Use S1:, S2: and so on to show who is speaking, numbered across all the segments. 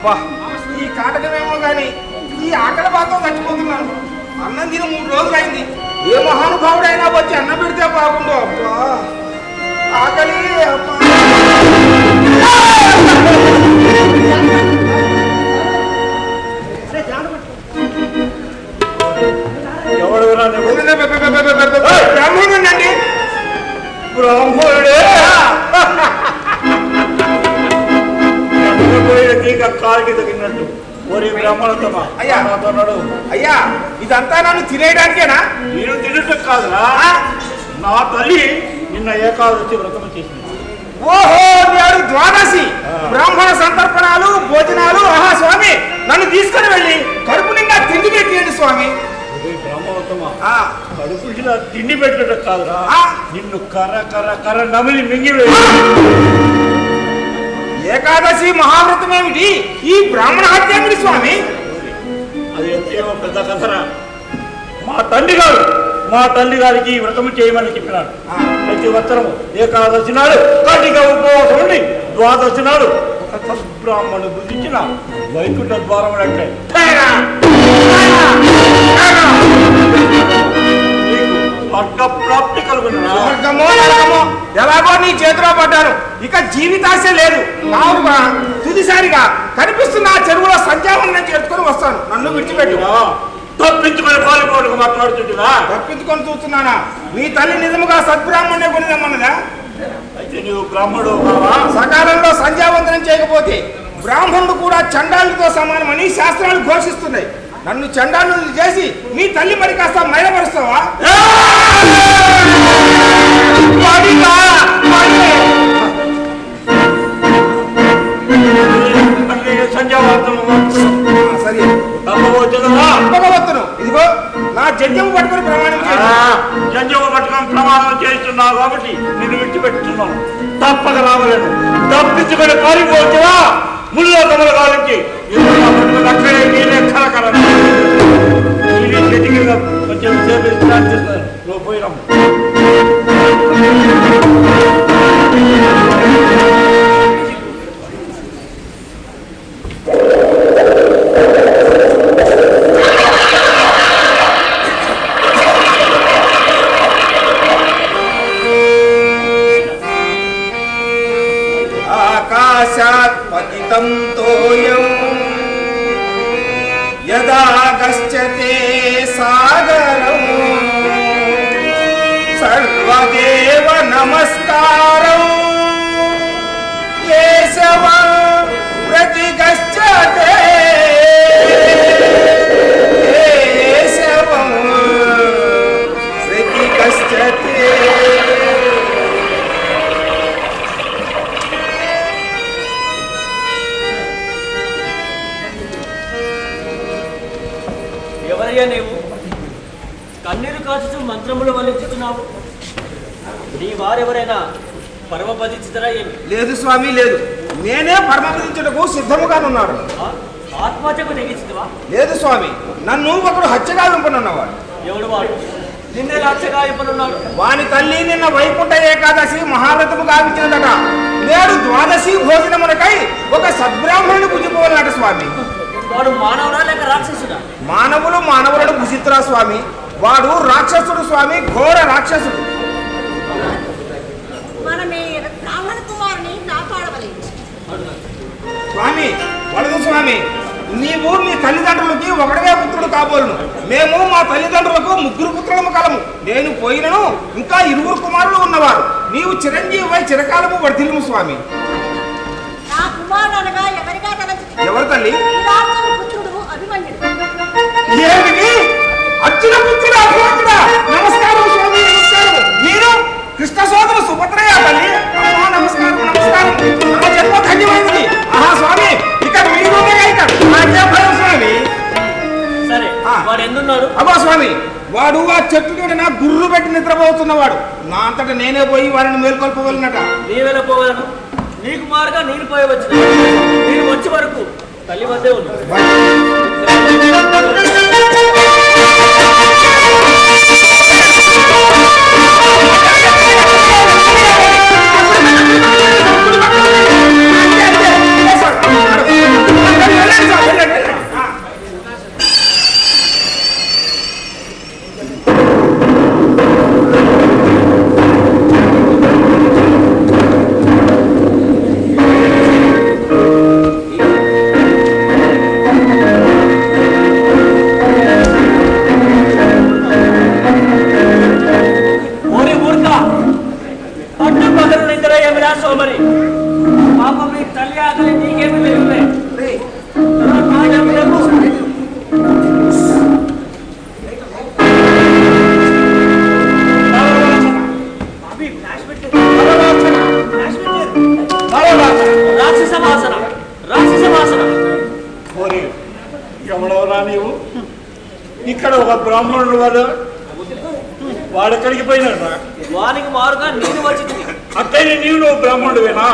S1: ఈ కాటకమేమో కానీ ఈ ఆకలి బాధతో చచ్చిపోతున్నాను. అన్నం తిని 3 రోజులైంది. ఏ మహానుభావుడైనా వచ్చి అన్నం పెడితే బాగుండు. అబ్బా ఆకలి బ్రాహ్మణుడండి.
S2: బ్రాహ్మణుడే కాలికి తగినట్టు బ్రాహ్మణోత్తమా
S1: అయ్యా
S2: నాతోన్నాడు.
S1: అయ్యా ఇదంతా నన్ను తినేయడానికేనా?
S2: నేను తినటం కాదురా, నా తల్లి నిన్న ఏకాదశి వ్రతం చేసింది.
S1: ఓహో నేడు ద్వాదశి బ్రాహ్మణ సంతర్పణాలు భోజనాలు. ఆహా స్వామి నన్ను తీసుకుని వెళ్ళి కడుపు నిండా తిండి పెట్టేయండి స్వామి.
S2: బ్రాహ్మణోత్తమా కడుపు నిండా తిండి పెట్టడం కాదురా, నిన్ను కర్ర కర్ర కర్ర నమిలి మింగివేయి.
S1: ఏకాదశి మహావ్రతం ఏమిటి? ఈ బ్రాహ్మణ హత్య ఏమిటి స్వామి?
S2: అది ఎంతేమో పెద్ద కథరా. మా తల్లి గారికి వ్రతం చేయమని చెప్పినాడు. ప్రతి ఉత్తరము ఏకాదశి నాడు కటిక ఉపవాసం ఉండి ద్వాదశి నాడు ఒక సద్బ్రాహ్మణుడు బుద్ధించిన వైకుంఠ ద్వారం అంటే స్వర్గ ప్రాప్తి కలుగునా.
S1: ఎలాగో నీ చేతిలో పడ్డాను, ఇక జీవితాశ లేదు. కావుగా తుదిసారిగా కనిపిస్తున్న ఆ చెరువులో సంధ్యావందనం చేసుకొని వస్తాను. నన్ను విడిచిపెట్టు.
S2: తప్పించుకొని పాలిపోవడానికి మాట్లాడుతుంటున్నా.
S1: తప్పించుకొని చూస్తున్నానా? నీ తల్లి నిజముగా సద్బ్రాహ్మణ్ణే కొనిదమ్మన్నదా?
S2: అయితే నీవు బ్రాహ్మణుడు కావా?
S1: సకాలంలో సంధ్యావందనం చేయకపోతే బ్రాహ్మణుడు కూడా చండాలుడితో సమానమని శాస్త్రాలు ఘోషిస్తున్నాయి. నన్ను చండాలుడు చేసి నీ తల్లి మరి కాస్త మైలపరుస్తావా? సరే ఇదిగో నా జంజము పట్టుకుని ప్రమాణం
S2: చేస్తున్నావు కాబట్టి నిన్ను విడిచిపెట్టుతున్నాను. తప్పక రావలేను. తప్పించుకొని పారిపోవచ్చువా ముళ్ళో కమల కాలించి అక్కడే నేనే కలకల కొంచెం సేపు స్టార్ట్ చేస్తాను. నువ్వు పోయినాము.
S1: ఆకాశాత్ పతితం తోయం యదా గచ్చతే సాగరం సర్వదేవ నమస్కారం కేశవ ప్రతి గచ్చతే కేశవం ప్రతి గచ్చతే.
S3: ఎవరయ్యా నీవు? కన్నీరు కాచుతూ మంత్రములు వల్లించుతున్నావు. నీ వారెవరైనా పరమపదించుతారా ఏమి?
S1: లేదు స్వామి లేదు, నేనే పరమపదించుటకు సిద్ధముగానున్నాడు.
S3: ఆత్మహత్యకు తెగించుతావా?
S1: లేదు స్వామి, నన్ను ఒకడు హత్యగా వింపనున్నవాడు.
S3: ఎవడు వాడు? నిన్నే హత్యగా వింపనున్నాడు.
S1: వాని తల్లి నిన్న వైకుంఠ ఏకాదశి మహావ్రతము గావించినదట. నేడు ద్వాదశి భోజనమునకై ఒక సద్బ్రాహ్మణుని భుజిపోవాలట స్వామి.
S3: వాడు మానవుడా లేక రాక్షసుడా?
S1: మానవులను భుజితురా స్వామి. వాడు రాక్షసుడు స్వామి, ఘోర రాక్షసుడు. స్వామి వడదు స్వామి, నీవు నీ తల్లిదండ్రులకి ఒకడే పుత్రుడు కాబోలును. మేము మా తల్లిదండ్రులకు 3 పుత్రులము కలము. నేను పోయినను ఇంకా 2 కుమారులు ఉన్నవారు. నీవు చిరంజీవి చిరకాలము వర్ధిల్లుము స్వామి. ఎవరు తల్లి? ఏమిటి? అర్జున పుత్రుడు అభిమన్యుడా? నమస్కారం స్వామి, నమస్కారం. మీరు కృష్ణ సోదరు సుభద్రయ్య తల్లి. అమ్మా నమస్కారం నమస్కారం. నా జన్మ ధన్యమైనది. ఆహా స్వామి, ఇక్కడ మీరు నాకే భయం స్వామి.
S3: సరే వాడు ఎందున్నాడు?
S1: అబ్బా స్వామి, వాడు ఆ చెట్టు నా గుర్రు పెట్టి నిద్రపోతున్నవాడు. నా అంతటా నేనే పోయి వారిని మేల్కొల్పగలనట.
S3: నీవేలా పోగలను? నీకు మారుగా నేను పోయవచ్చు. నేను వచ్చే వరకు తల్లి వద్దే ఉన్నాడు.
S2: నీవు ఇక్కడ ఒక బ్రాహ్మణుడు వాడెక్కడికి పోయినాడు?
S3: వానికి మారుగా నేను వచ్చి
S2: అట్టయినా నువ్వు బ్రాహ్మణుడువేనా?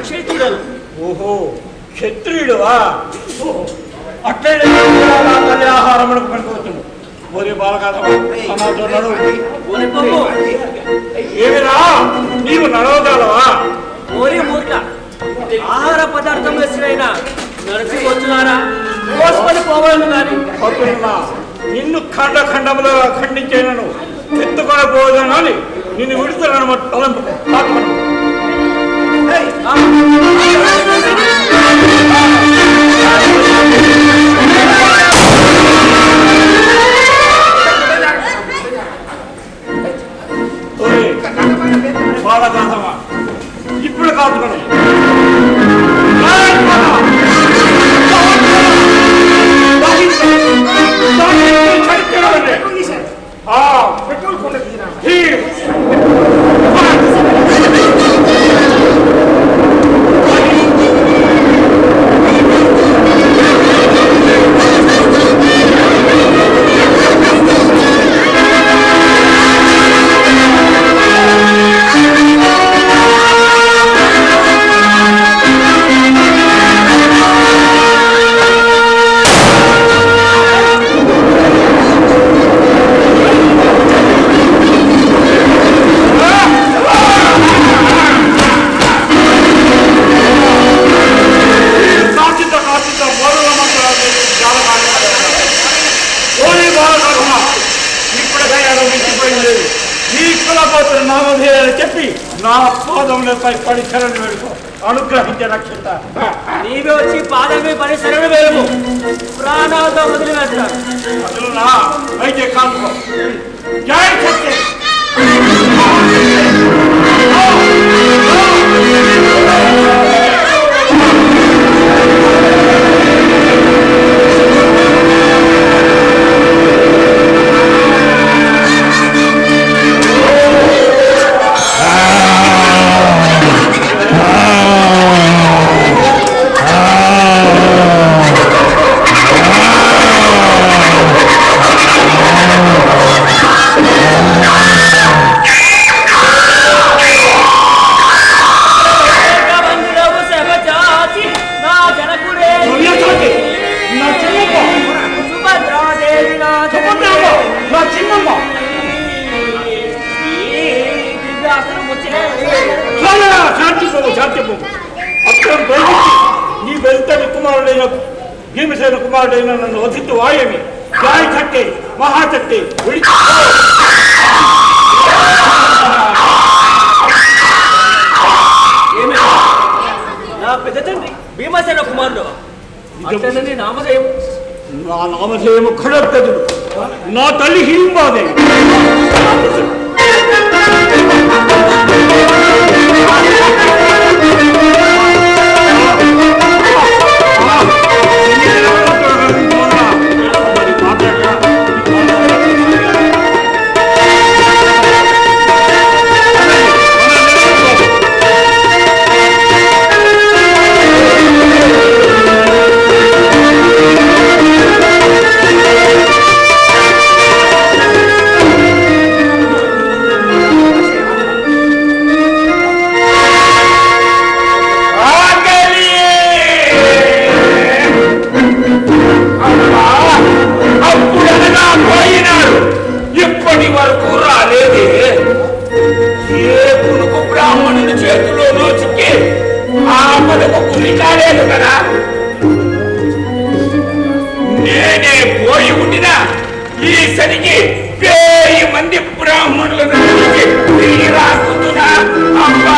S3: క్షత్రియుడు.
S2: ఓహో, క్షత్రియుడువా? అట్టయినా ఆహారం పనికొచ్చును. ఓరి బాలకాదవా ఏమిరా నీవు నడవగలవా?
S3: ఓరి మూర్ఖ, ఆహార పదార్థం వేసినైనా నడిచి వచ్చున్నారా? కోసుకొని పోవాలను కానీ
S2: నిన్ను ఖండ ఖండములో ఖండించేనను ఎత్తుకొని పోదాను అని నిన్ను విడుతున్నాను. బాలకాదమా ఇప్పుడు కాదుకొని
S1: పెట్రోల్ కొండ తీరా
S2: చెప్పి నా పాదములపై పడి శరణు వేడుకో, అనుగ్రహించే రక్షిత.
S3: నీవే వచ్చి పాదమే పడి శరణు వేడుకో, ప్రాణాలతో వదిలివేస్తాను.
S2: అసలు నా అయితే కాదుకో. జై శక్తి. నీ వెళ్తని కుమారుడైన భీమసేన కుమారుడైన నన్ను వధిత్తు వాయమి. జాయ్ శక్తి, మహాశక్తి విడిచి
S3: నా పెద్ద తండ్రి భీమసేన కుమారుడు. నీ నామధేయం?
S2: నా నామధేయము ఖడగదుడు. నా తల్లి హింబాదేవి.
S1: నేనే పోయి ఉండినా ఈసరికి 1000 మంది బ్రాహ్మణులను తిరిగి రాకుతున్నా. అమ్మా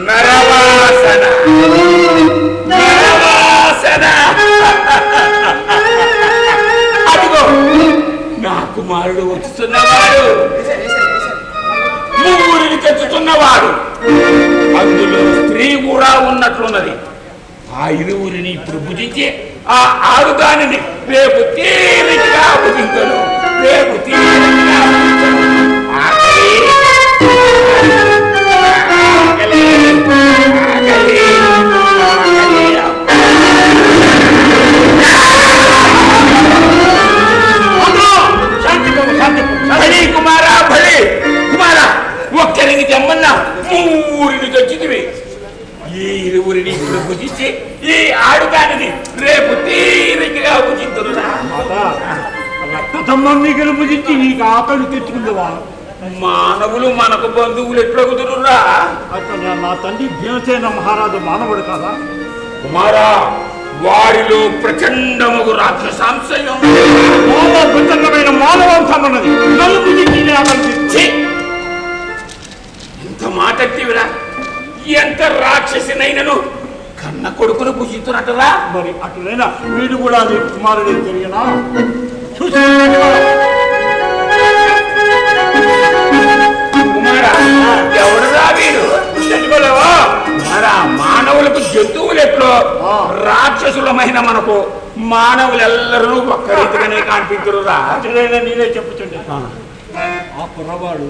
S1: నరవాసన నరవాసన. అదిగో నా కుమారుడు వచ్చుతున్నవాడు, ముగ్గురిని తెచ్చుతున్నవాడు. అందులో స్త్రీ కూడా ఉన్నట్లున్నది. ఆ ఇరువురిని ఇప్పుడు భుజించి ఆ ఆరుదానిని రేపు తీరిగా భుజించను. రేపు తీరిగా భుజించను. ఆకలి ఆకలి ఆకలి.
S4: తెలివి. ఈ ఇరువురిని ఇప్పుడు భుజించి ఈ ఆడుగానిని రేపు తీరికగా భుజింతురురా.
S2: రక్తసంబంధి భుజించి నీకు ఆకలి తెచ్చుకుందావా?
S4: మానవులు మనకు బంధువులు ఎట్లా కుదురురా?
S2: అతను నా తండ్రి భీమసేన మహారాజు మానవుడు కదా
S4: కుమారా, వారిలో ప్రచండముగు రాక్షసాంశయం
S2: ప్రచండమైన మానవాంశం అన్నది. నన్ను భుజించి నీ ఆకలి తెచ్చు.
S4: ఎంత మాటట్టివిరా! ఎంత రాక్షసినైనను కన్న కొడుకును భుజిస్తున్నట్టురా.
S2: మరి అటులైనా వీడు కూడా నీ కుమారుడే తెలియనా? చూసి
S4: కుమారా, ఎవడురా వీడు? తెలుసుకోలేవా? కుమారా, మానవులకు జంతువులు ఎట్లో రాక్షసులమైన మనకు మానవులెల్లరూ ఒక్క రీతిగానే కనిపించరురా.
S2: అటులైనా నేనే చెప్పుతుండే ఆ కుర్రవాడు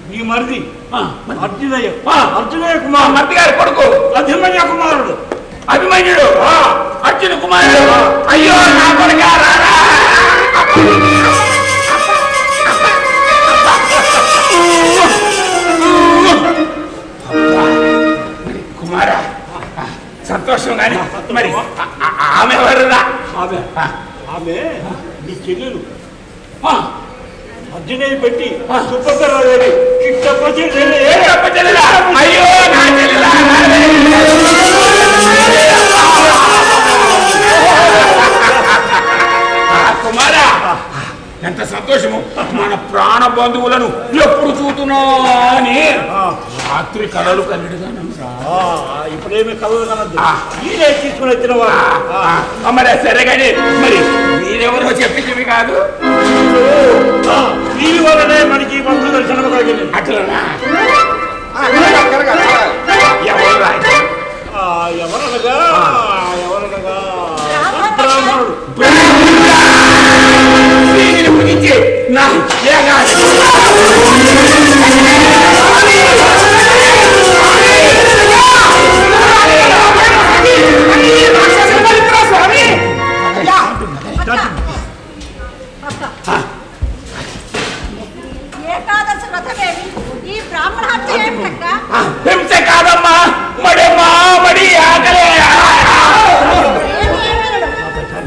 S2: నీ మరిది అర్జునయ్య కుమార్
S4: మర్ది గారి కొడుకు
S2: అభిమన్య కుమారుడు.
S4: అభిమన్యుడు అర్జున కుమారుడు. అయ్యో నా కొడుకా రారా! కుమారా, సంతోషం కానీ మరి ఆమె ఎవరురా?
S2: ఆమె నీ చెల్లెలు అర్జునయ్య పెట్టి సుభద్రాదేవి కిట్టప్ప చెల్లెలు.
S4: అయ్యో నా చెల్లెలా! కుమారా, ఎంత సంతోషము! మన ప్రాణ బంధువులను ఎప్పుడు చూతున్నా అని రాత్రి కళలు కలిగిడుగాను.
S2: ఇప్పుడేమి కలలు కలదు. ఈయనే తీసుకుని వచ్చిన వాడు.
S4: మరి సరే కానీ మరి మీరెవరో చెప్పింది కాదు.
S2: ఈ వల్లనే మనకి బంధు దర్శనం కలిగింది.
S4: అట్లనా?
S2: ఎవరనగా బ్రాహ్మణుడు.
S4: దీనిని గురించి నా
S5: ఏకాదశి వ్రతమేమి? ఈ బ్రాహ్మణ హత్య ఏమిటక్క?
S4: హింస కాదమ్మా, మడి ఆకలే.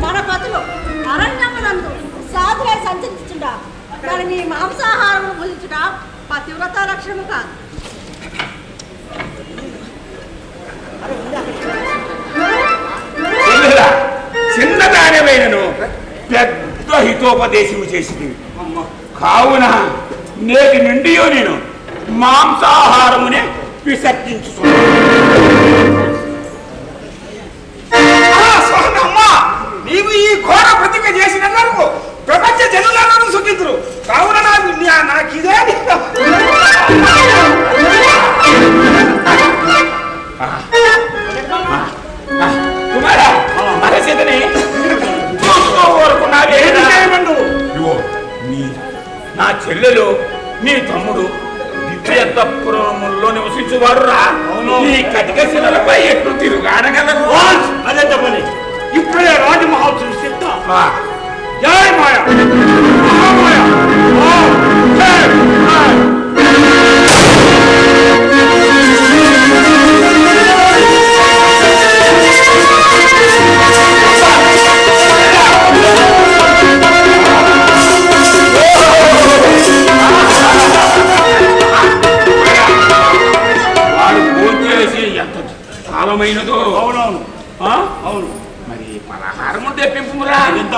S5: మన పతులు అరణ్యమునందు సాధులే సంచరించుడా, మరి నీ మాంసాహారము భుజించుట పతివ్రత లక్షణము కాదు.
S4: చిన్నదానమైనను పెద్ద హితోపదేశము చేసింది. కావున నేటి నుండి నేను మాంసాహారమునే విసర్జించుతున్నాను.
S1: నీవు ఈ ఘోర ప్రతిజ్ఞ చేసినందుకు ప్రపంచ జనులను సుఖించరు. కావున నాకు ఇదే
S4: కుమారా, మరచేతని నా చెల్లెలు నీ తమ్ముడు దివ్యతపురములో నివసించువాడు రా. ఈ కటిక శిలలపై ఎట్లు తిరుగాడగలరు?
S2: అదే చెప్పండి. ఇప్పుడే రాజమహోత్సవం సిద్ధ. జై మాయా మహామాయా.
S4: వాడు భోంచేసి ఎంత కాలమైనదో.
S2: అవునవును అవును.
S4: మరి పలహారము తెప్పింపురా.
S2: ఎంత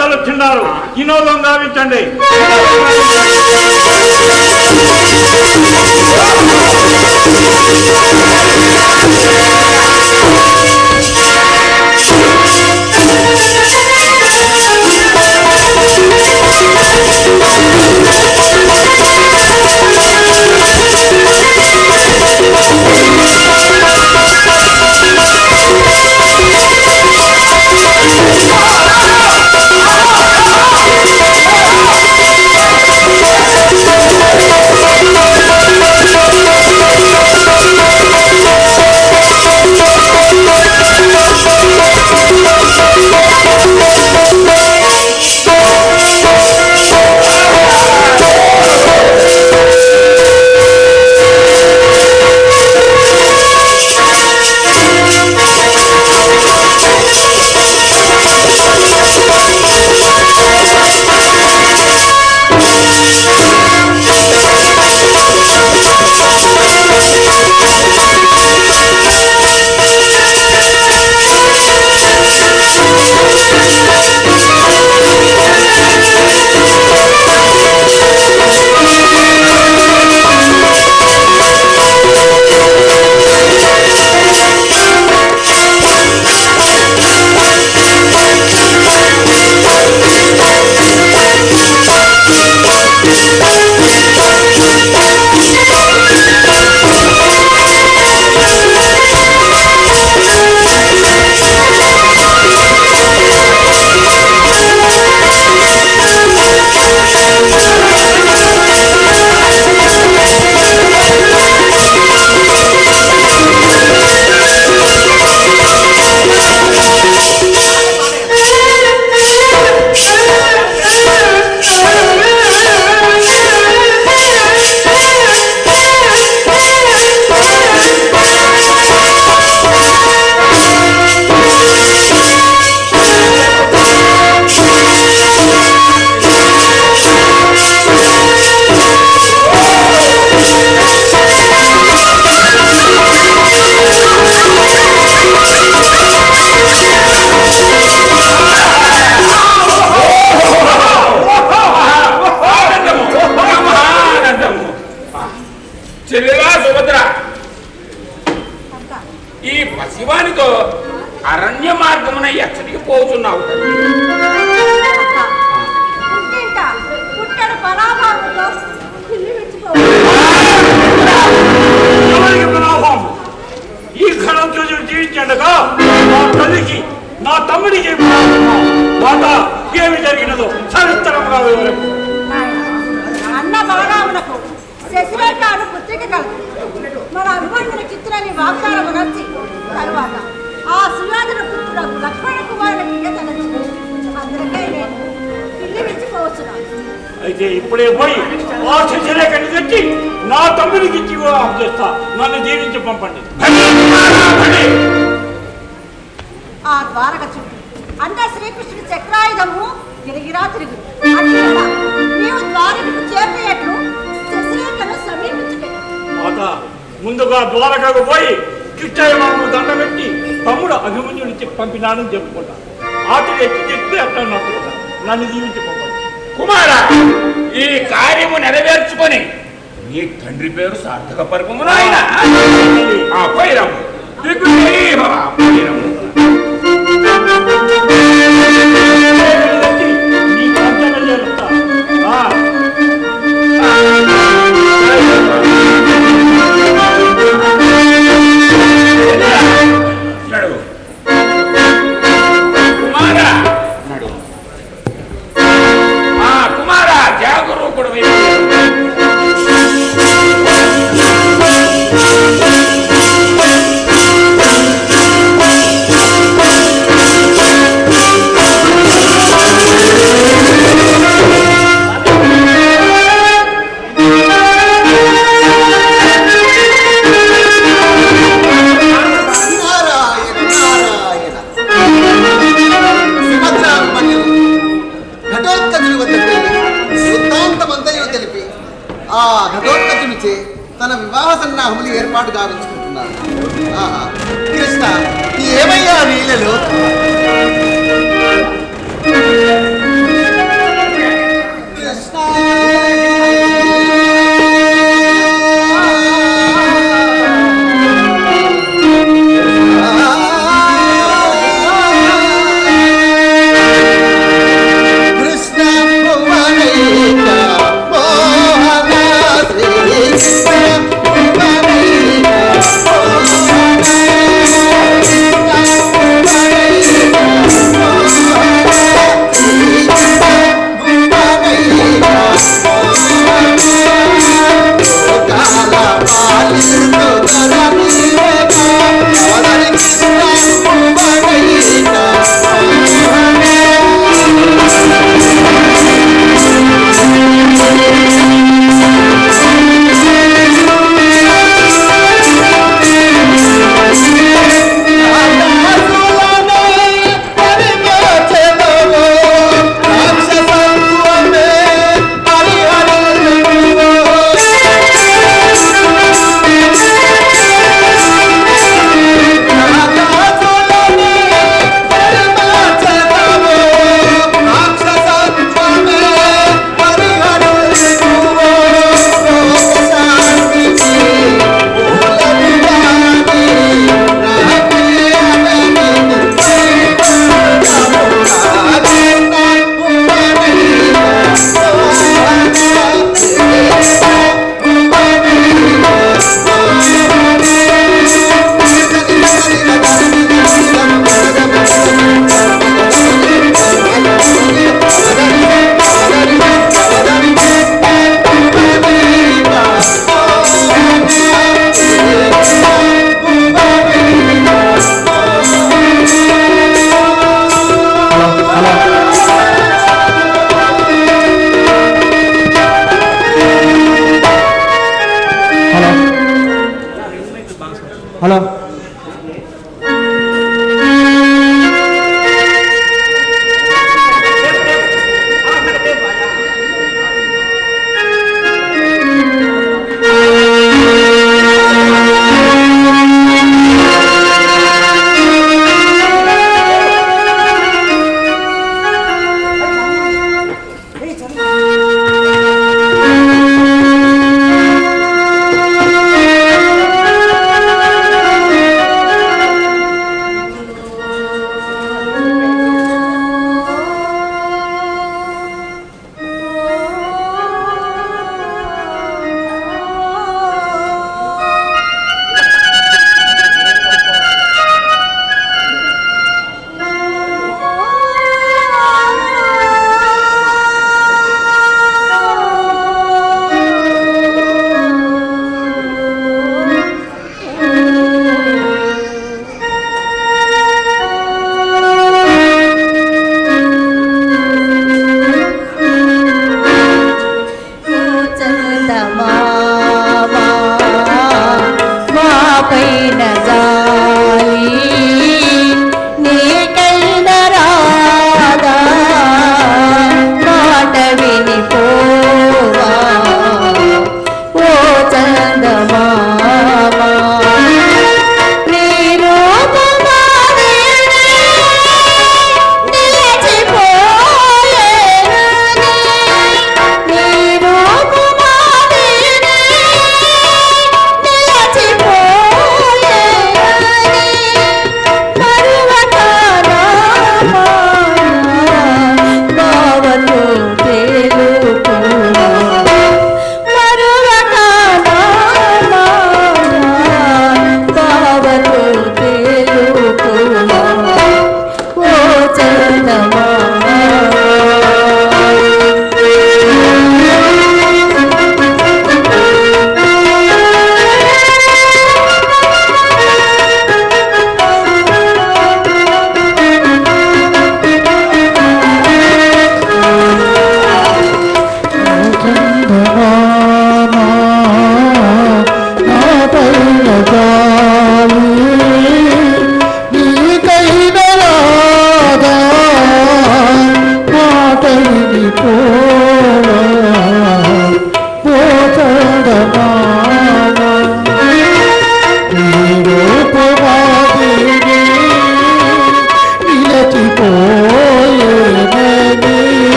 S2: తలుచున్నారు.
S4: చెల్లెలా సుభద్ర,
S5: అక్క
S4: ఈ పసివానితో అరణ్య మార్గమున ఎచ్చడికి పోతున్నావు తల్లి?
S5: అక్క పుట్టింట పుట్టడు పరాభావంతో పిల్లి మెచ్చుకోవాలి.
S2: ఎవరికి ప్రభావం? ఈ క్షణం చూసి జీవించండగా నా తల్లికి నా తమ్ముడికి మాట ఏమి జరిగినదో సవిస్తరంగా వివరం.
S5: అన్న బలరామునకు శశిరేఖ అను పుత్రిక కలదు. మన అనుబంధన చిత్రాన్ని వాగ్దానం నచ్చి తరువాత ఆ సుయాదుల పుత్రుడు లక్ష్మణ కుమారునికి తనచ్చు. అందరికీ నేను పిల్లి మెచ్చుకోవచ్చున్నాను.
S2: అయితే ఇప్పుడే పోయి ఆ శశిరేఖని తెచ్చి నా తమ్ముడికి ఇచ్చి చేస్తా. నన్ను జీవించి పంపండి.
S5: ఆ ద్వారక చుట్టూ అన్న శ్రీకృష్ణుడి చక్రాయుధము గిరిగిరా తిరుగు. అట్లా నీవు ద్వారకకు చేర్చేయట్లు శశిరేఖను సమీపించుకెళ్ళు.
S2: మాత ముందుగా ద్వారకకు పోయి కిష్టయ్య మామను దండ పెట్టి తమ్ముడు అభిమన్యుడికి పంపినానని చెప్పుకుంటా. ఆటలు ఎక్కి చెప్తే అట్లా నన్ను జీవించి పంపండి.
S4: కుమార, ఈ కార్యము నెరవేర్చుకొని నీ తండ్రి పేరు సార్థక పరపము నాయన. ఆ పైరము
S2: నీ పంచమే చేస్తా.
S4: నడు కుమార, నడు. ఆ కుమార జాగరూకుడు
S6: తన వివాహ సన్నాహములు ఏర్పాటు గావించుకుంటున్నారు. కృష్ణ, ఏమయ్యా నీళ్ళలో? కృష్ణ
S1: హలో
S5: పైన జాలి నీకైన రాదా మాట వినిపోవా ఓ చందమామా నీ రూపమానే నిలిచిపోయేనని నీ రూపమానే నిలిచిపోయేనని మరువతానా భావతో తెలుపునా మరువతానా భావతో తెలుపునా ఓ చందమామా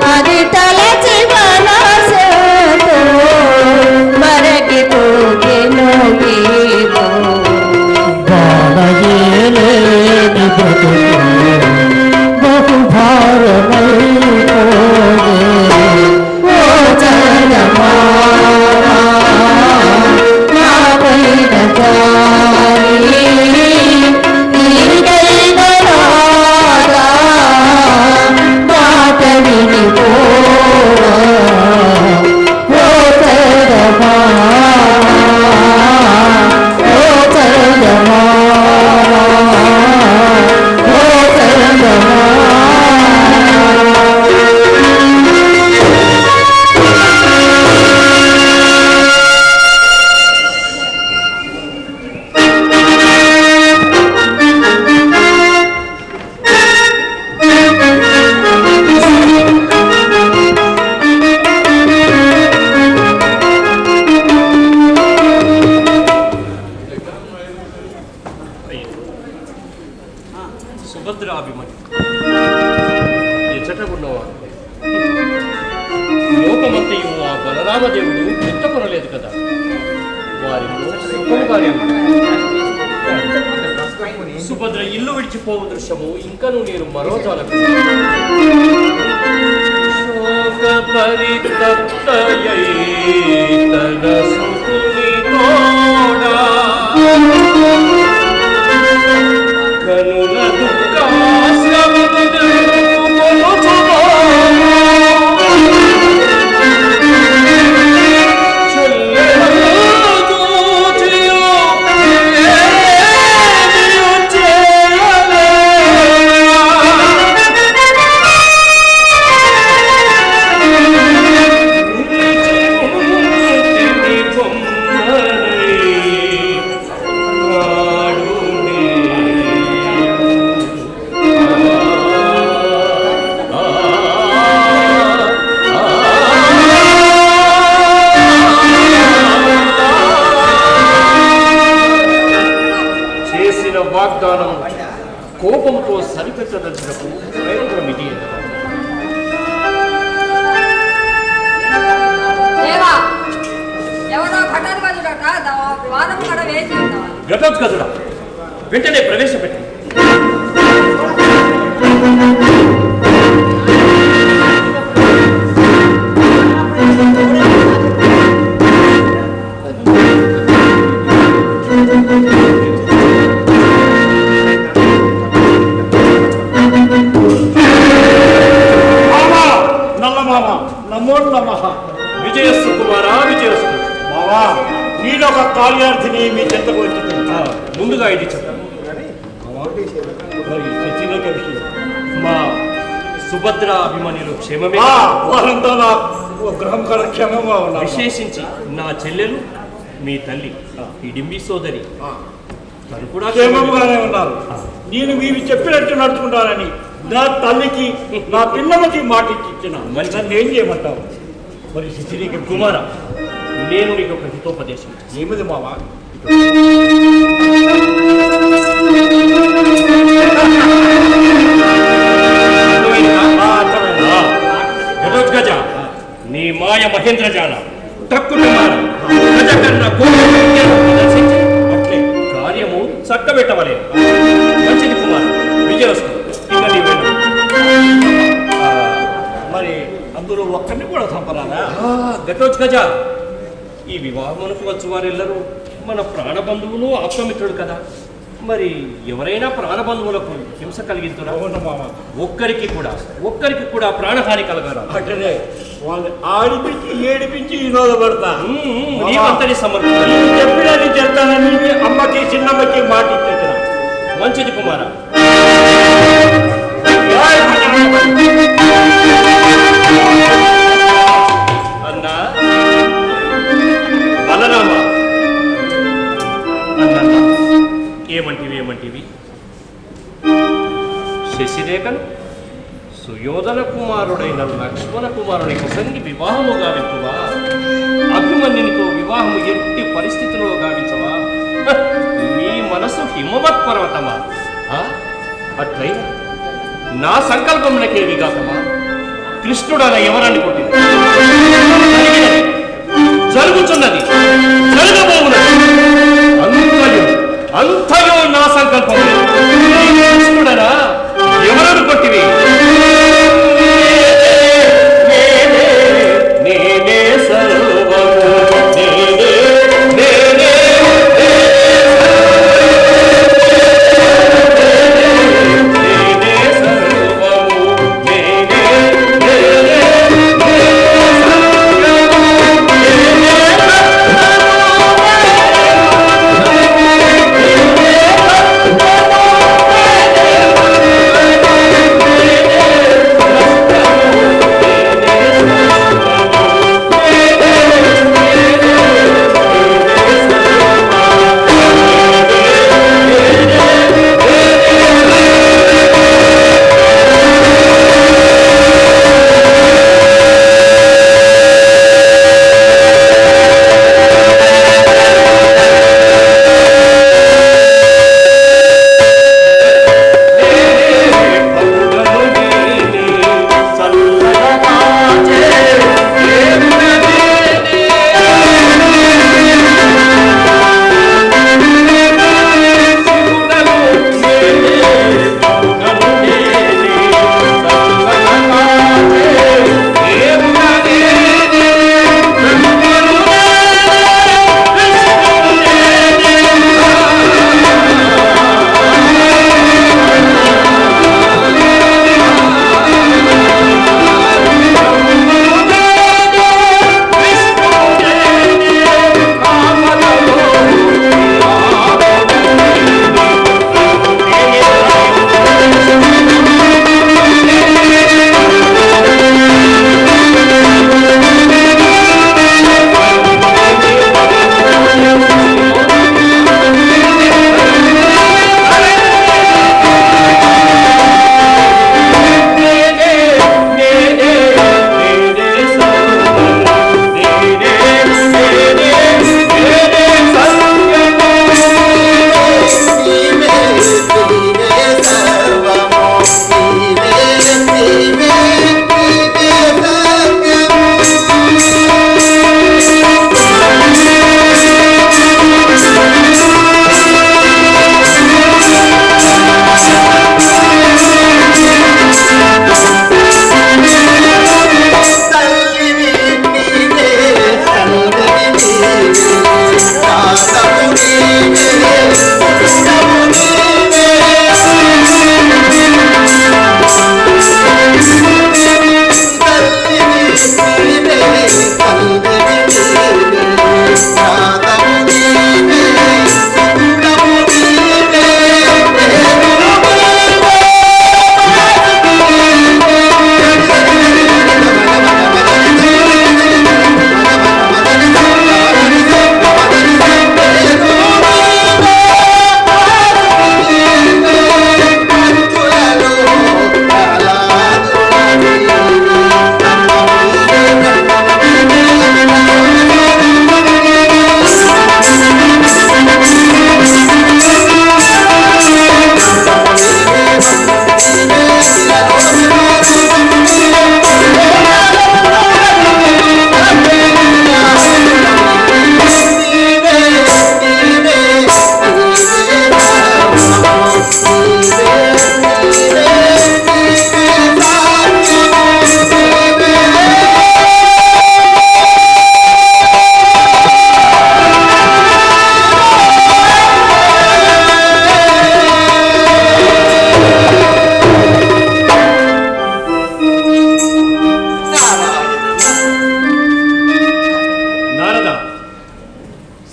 S5: అది తలచి మనసుతో మరగిపోగెను ఏమో ఓ చందమామా నా పైన జాలి నీకైన రాదా మాట వినిపోవా ఓ చందమామా ఓ చందమామా ఓ చందమామా
S3: సుభద్రాభిమని ఎచ్చట ఉన్నవారు లోకమంతయు ఆ బలరామదేవుడు గుర్తుకొనలేదు కదా వారిలో సుఖముగానే ఉంది. సుభద్ర ఇల్లు విడిచిపోవు దృశ్యము ఇంకను నేను మరోజాలకు శోక పరితప్తయై తన సుతుని తోడా కనుల దుఃఖాశ్రమమును కొలుచుమో చెల్లె
S7: కోపంతో సరిపెట్టదలిసినప్పుడు ప్రయోజనం ఇది.
S5: దేవా, ఎవరో ఘటోత్కచుడట ద్వారము కడ వేసి ఉన్నవాడు.
S7: ఘటోత్కచుడా, వెంటనే ప్రవేశపెట్టి. విజయస్సు కుమారా, విజయస్సు.
S2: మావా, నీడొక కార్యార్థిని మీ చెంతకు వచ్చింది.
S7: ముందుగా ఇది చెప్పాను. మా సుభద్ర అభిమన్యులు క్షేమమే?
S2: వారంతా నా గ్రహం కడ క్షేమంగా ఉన్నారు.
S7: విశేషించి నా చెల్లెలు, మీ తల్లి ఇడింబి సోదరి తను కూడా
S2: క్షేమంగానే ఉన్నారు. నేను మీరు చెప్పినట్టు నడుచుకుంటానని నా తల్లికి నా పిల్లలకి మాట ఇచ్చిన. నన్ను ఏం చేయమంటావు? మరి శిశిరికి
S7: కుమార, నేను నీకు ఒక హితోపదేశం.
S2: ఏమిది మావా?
S7: గజ, నీ మాయ మహేంద్రజాల తక్కువ అట్లే కార్యము చక్కబెట్టవలే. మంచిది కుమార, విజయవస్తు. ఇంకా నీ వెళ్ళు.
S2: మరి అందరూ ఒక్కరిని కూడా చంపరానా?
S7: గజ, ఈ వివాహమునకు వచ్చు వారెల్లరూ మన ప్రాణబంధువులు, ఆప్తమిత్రుడు కదా. మరి ఎవరైనా ప్రాణబంధువులకు హింస కలిగిస్తున్నా? ఒక్కరికి కూడా ప్రాణహాని కలగరా?
S2: అంటే వాళ్ళు ఆడిపించి ఏడిపించి వినోదపడతా.
S7: నీవంతటి సమర్థన.
S2: చెప్పినది చెప్తానని అమ్మకి చిన్నమ్మకి మాట ఇచ్చిన.
S7: మంచిది కుమార. అన్నా బలరామ, అన్నా ఏమంటివి? శశిరేఖను సుయోధన కుమారుడైన లక్ష్మణ కుమారుని కుసంగి వివాహము గావించువా? అభిమన్యునితో వివాహము ఎట్టి పరిస్థితిలో గావించవా? నీ మనసు హిమవత్ పర్వతమా? అట్లయినా నా సంకల్పమునకేవి గాకమా? కృష్ణుడన ఎవరని కొట్టింది? జరుగుతున్నది, జరగబోవున్నది అంతయో నా సంకల్పం. కృష్ణుడనా ఎవరని కొట్టివి? నేనే సర్వము, నేనే సర్వము,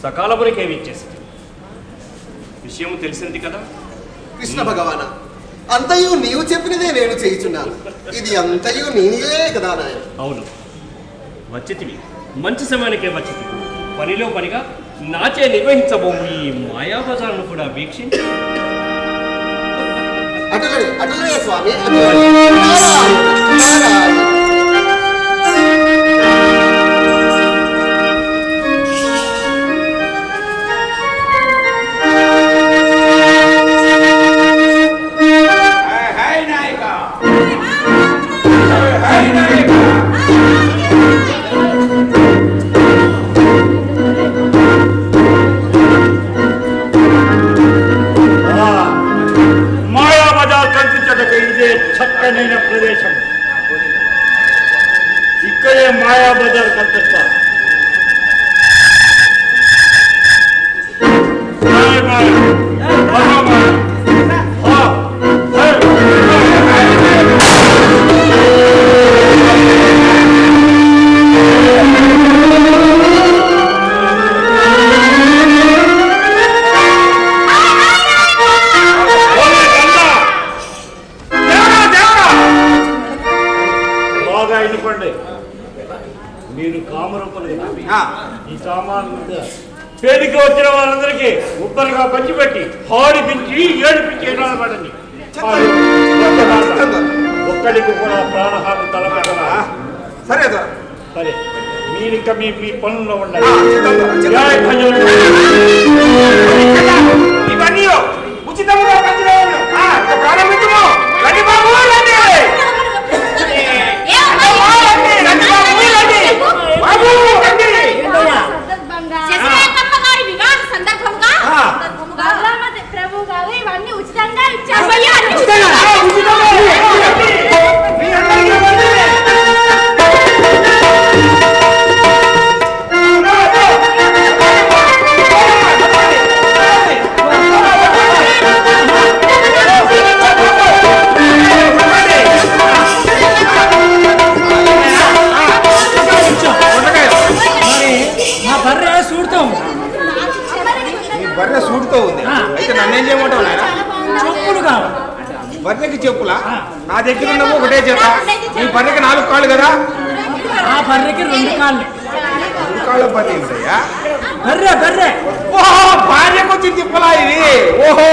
S7: సకాలమునికే ఇచ్చేసింది. విషయం తెలిసింది కదా.
S6: కృష్ణ భగవాన, అంతయు నీవు చెప్పినదే నేను చేయుచున్నాను. ఇది అంతయు నీయే కదా నాయన.
S7: అవును, వచ్చితివి. మంచి సమయానికే వచ్చితివి. పనిలో పనిగా నాచే నిర్వహించబోము ఈ మాయాబజార్ను కూడా వీక్షించి
S6: అటులే స్వామి, నారాయణ.
S2: చక్కనైన ప్రదేశం. ఇక్కడే మాయాబజార్ కల్పిస్తా. మీరు కామరూపంలో ఈ సామాన్లు పేరుకి వచ్చిన వాళ్ళందరికీ ఉబ్బరిగా పంచిపెట్టి హాడిపించి ఏడిపించి పడండి. ఒక్కడికి కూడా ప్రాణహాని తలపెట్టరా?
S1: సరే
S2: సరే, మీరు ఇంకా మీ పనుల్లో ఉండాలి.
S1: ఇవన్నీ ఉచితంగా ప్రారంభించము.
S5: ప్రభు గారు ఇవన్నీ ఉచితంగా ఇచ్చారు.
S1: బర్రె సూడుతో ఉంది. అయితే నన్నేం చేయమంటావు నాయన?
S3: చెప్పులు కావాలి.
S1: బర్రెకి చెప్పులా? నా దగ్గర ఉన్నవు ఒకటే చేత. నీ బర్రెకి 4 కాళ్ళు కదా?
S3: ఆ బర్రెకి 2 కాళ్ళు.
S1: 2 కాళ్ళ బర్రె ఉంటాయా?
S3: బర్రె
S1: ఓహో, భార్యకు వచ్చి తిప్పలా ఇది. ఓహో,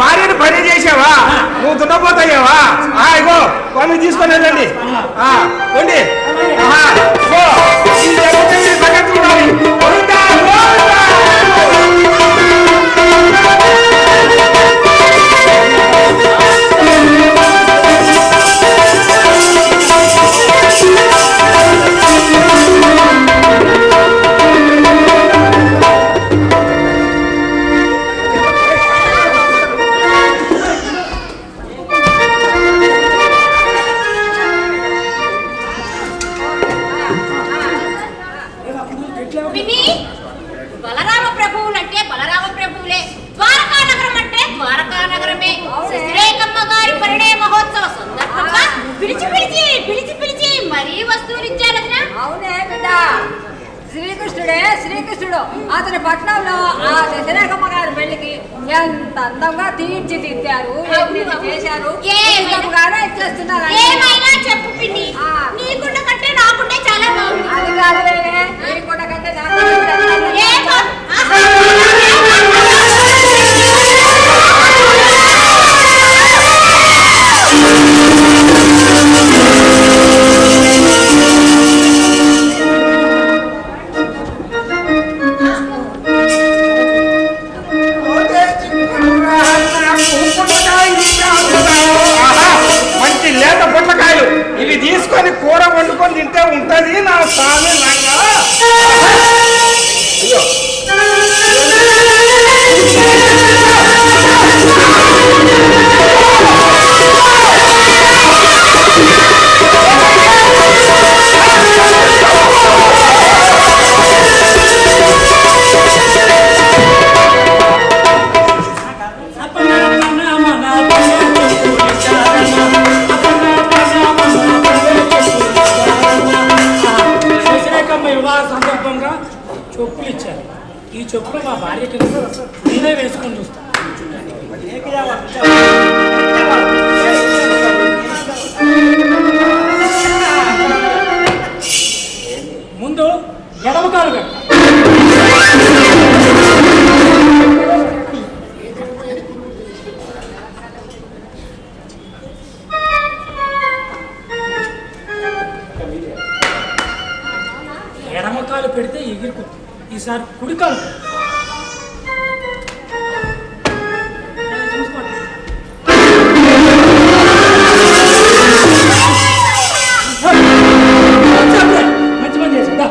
S1: భార్యను బర్రె చేసావా? నువ్వు దున్నపోతాయావా? ఇగో పని తీసుకొని వెళ్ళండి. కొండి
S5: శ్రీకృష్ణుడు అతని పట్నంలో ఆ దశరథమ్మ గారి పెళ్లికి ఎంత అందంగా తీర్చిదిద్దారు, చేశారు. ఇచ్చేస్తున్నారు. ఏమైనా చెప్పు పిన్ని, నీకుండ కంటే నాకుంటే చాలా బాగుంది. అది కాదు, నీకుండ కంటే
S1: లేత పొట్లకాయలు ఇవి తీసుకొని కూర వండుకొని తింటే ఉంటది నా స్వామి. అయ్యో,
S3: సందర్భంగా చెప్పులు ఇచ్చారు. ఈ చెప్పులు మా భార్యకి నేనే వేసుకొని చూస్తాను. ముందు ఎడమకాలు పెట్ట. ఎడమకాలు పెడితే ఎగిరిపోతుంది. ఈసారి కుడికాలు చూసుకోండి. మంచి పని చేసా.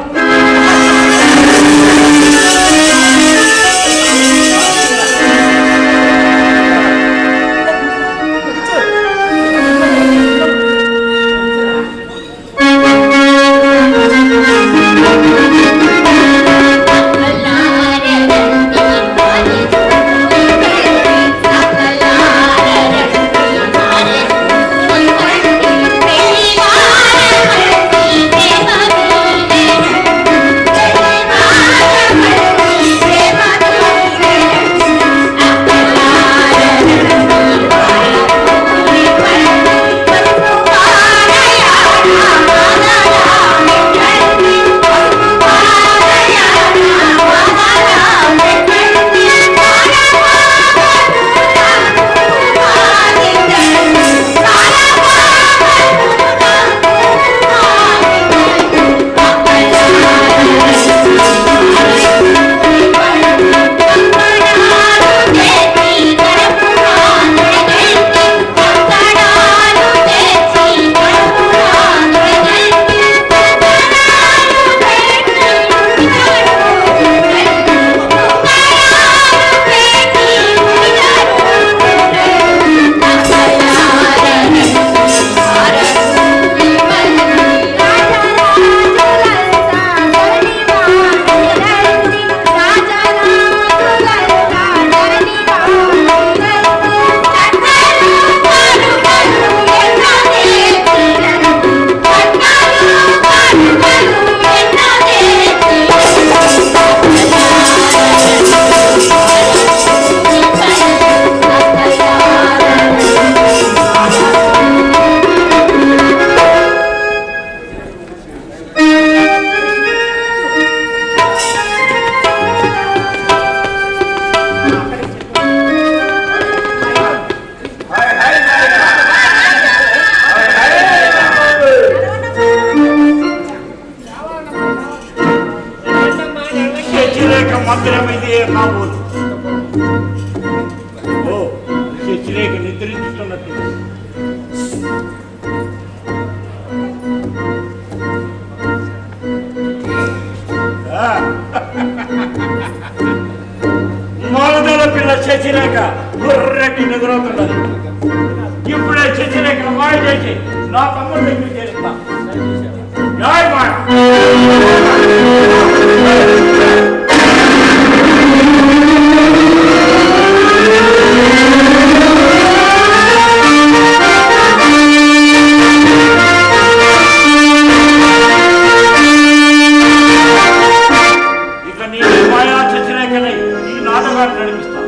S2: మందిరమైతే కాబోదు. ఓ శశిరేఖ నిద్రించుతున్నట్టు. మొదల పిల్ల శశిరేఖ గుర్రెట్టి నిద్రవుతున్నది. ఇప్పుడే శశిరేఖ మాయ చేసి నా తమ్ముడు దగ్గర చేరుతా. జై మాయ. ఇక నీ మాయా శశిరేఖని ఈ నాటకాన్ని నడిపిస్తా.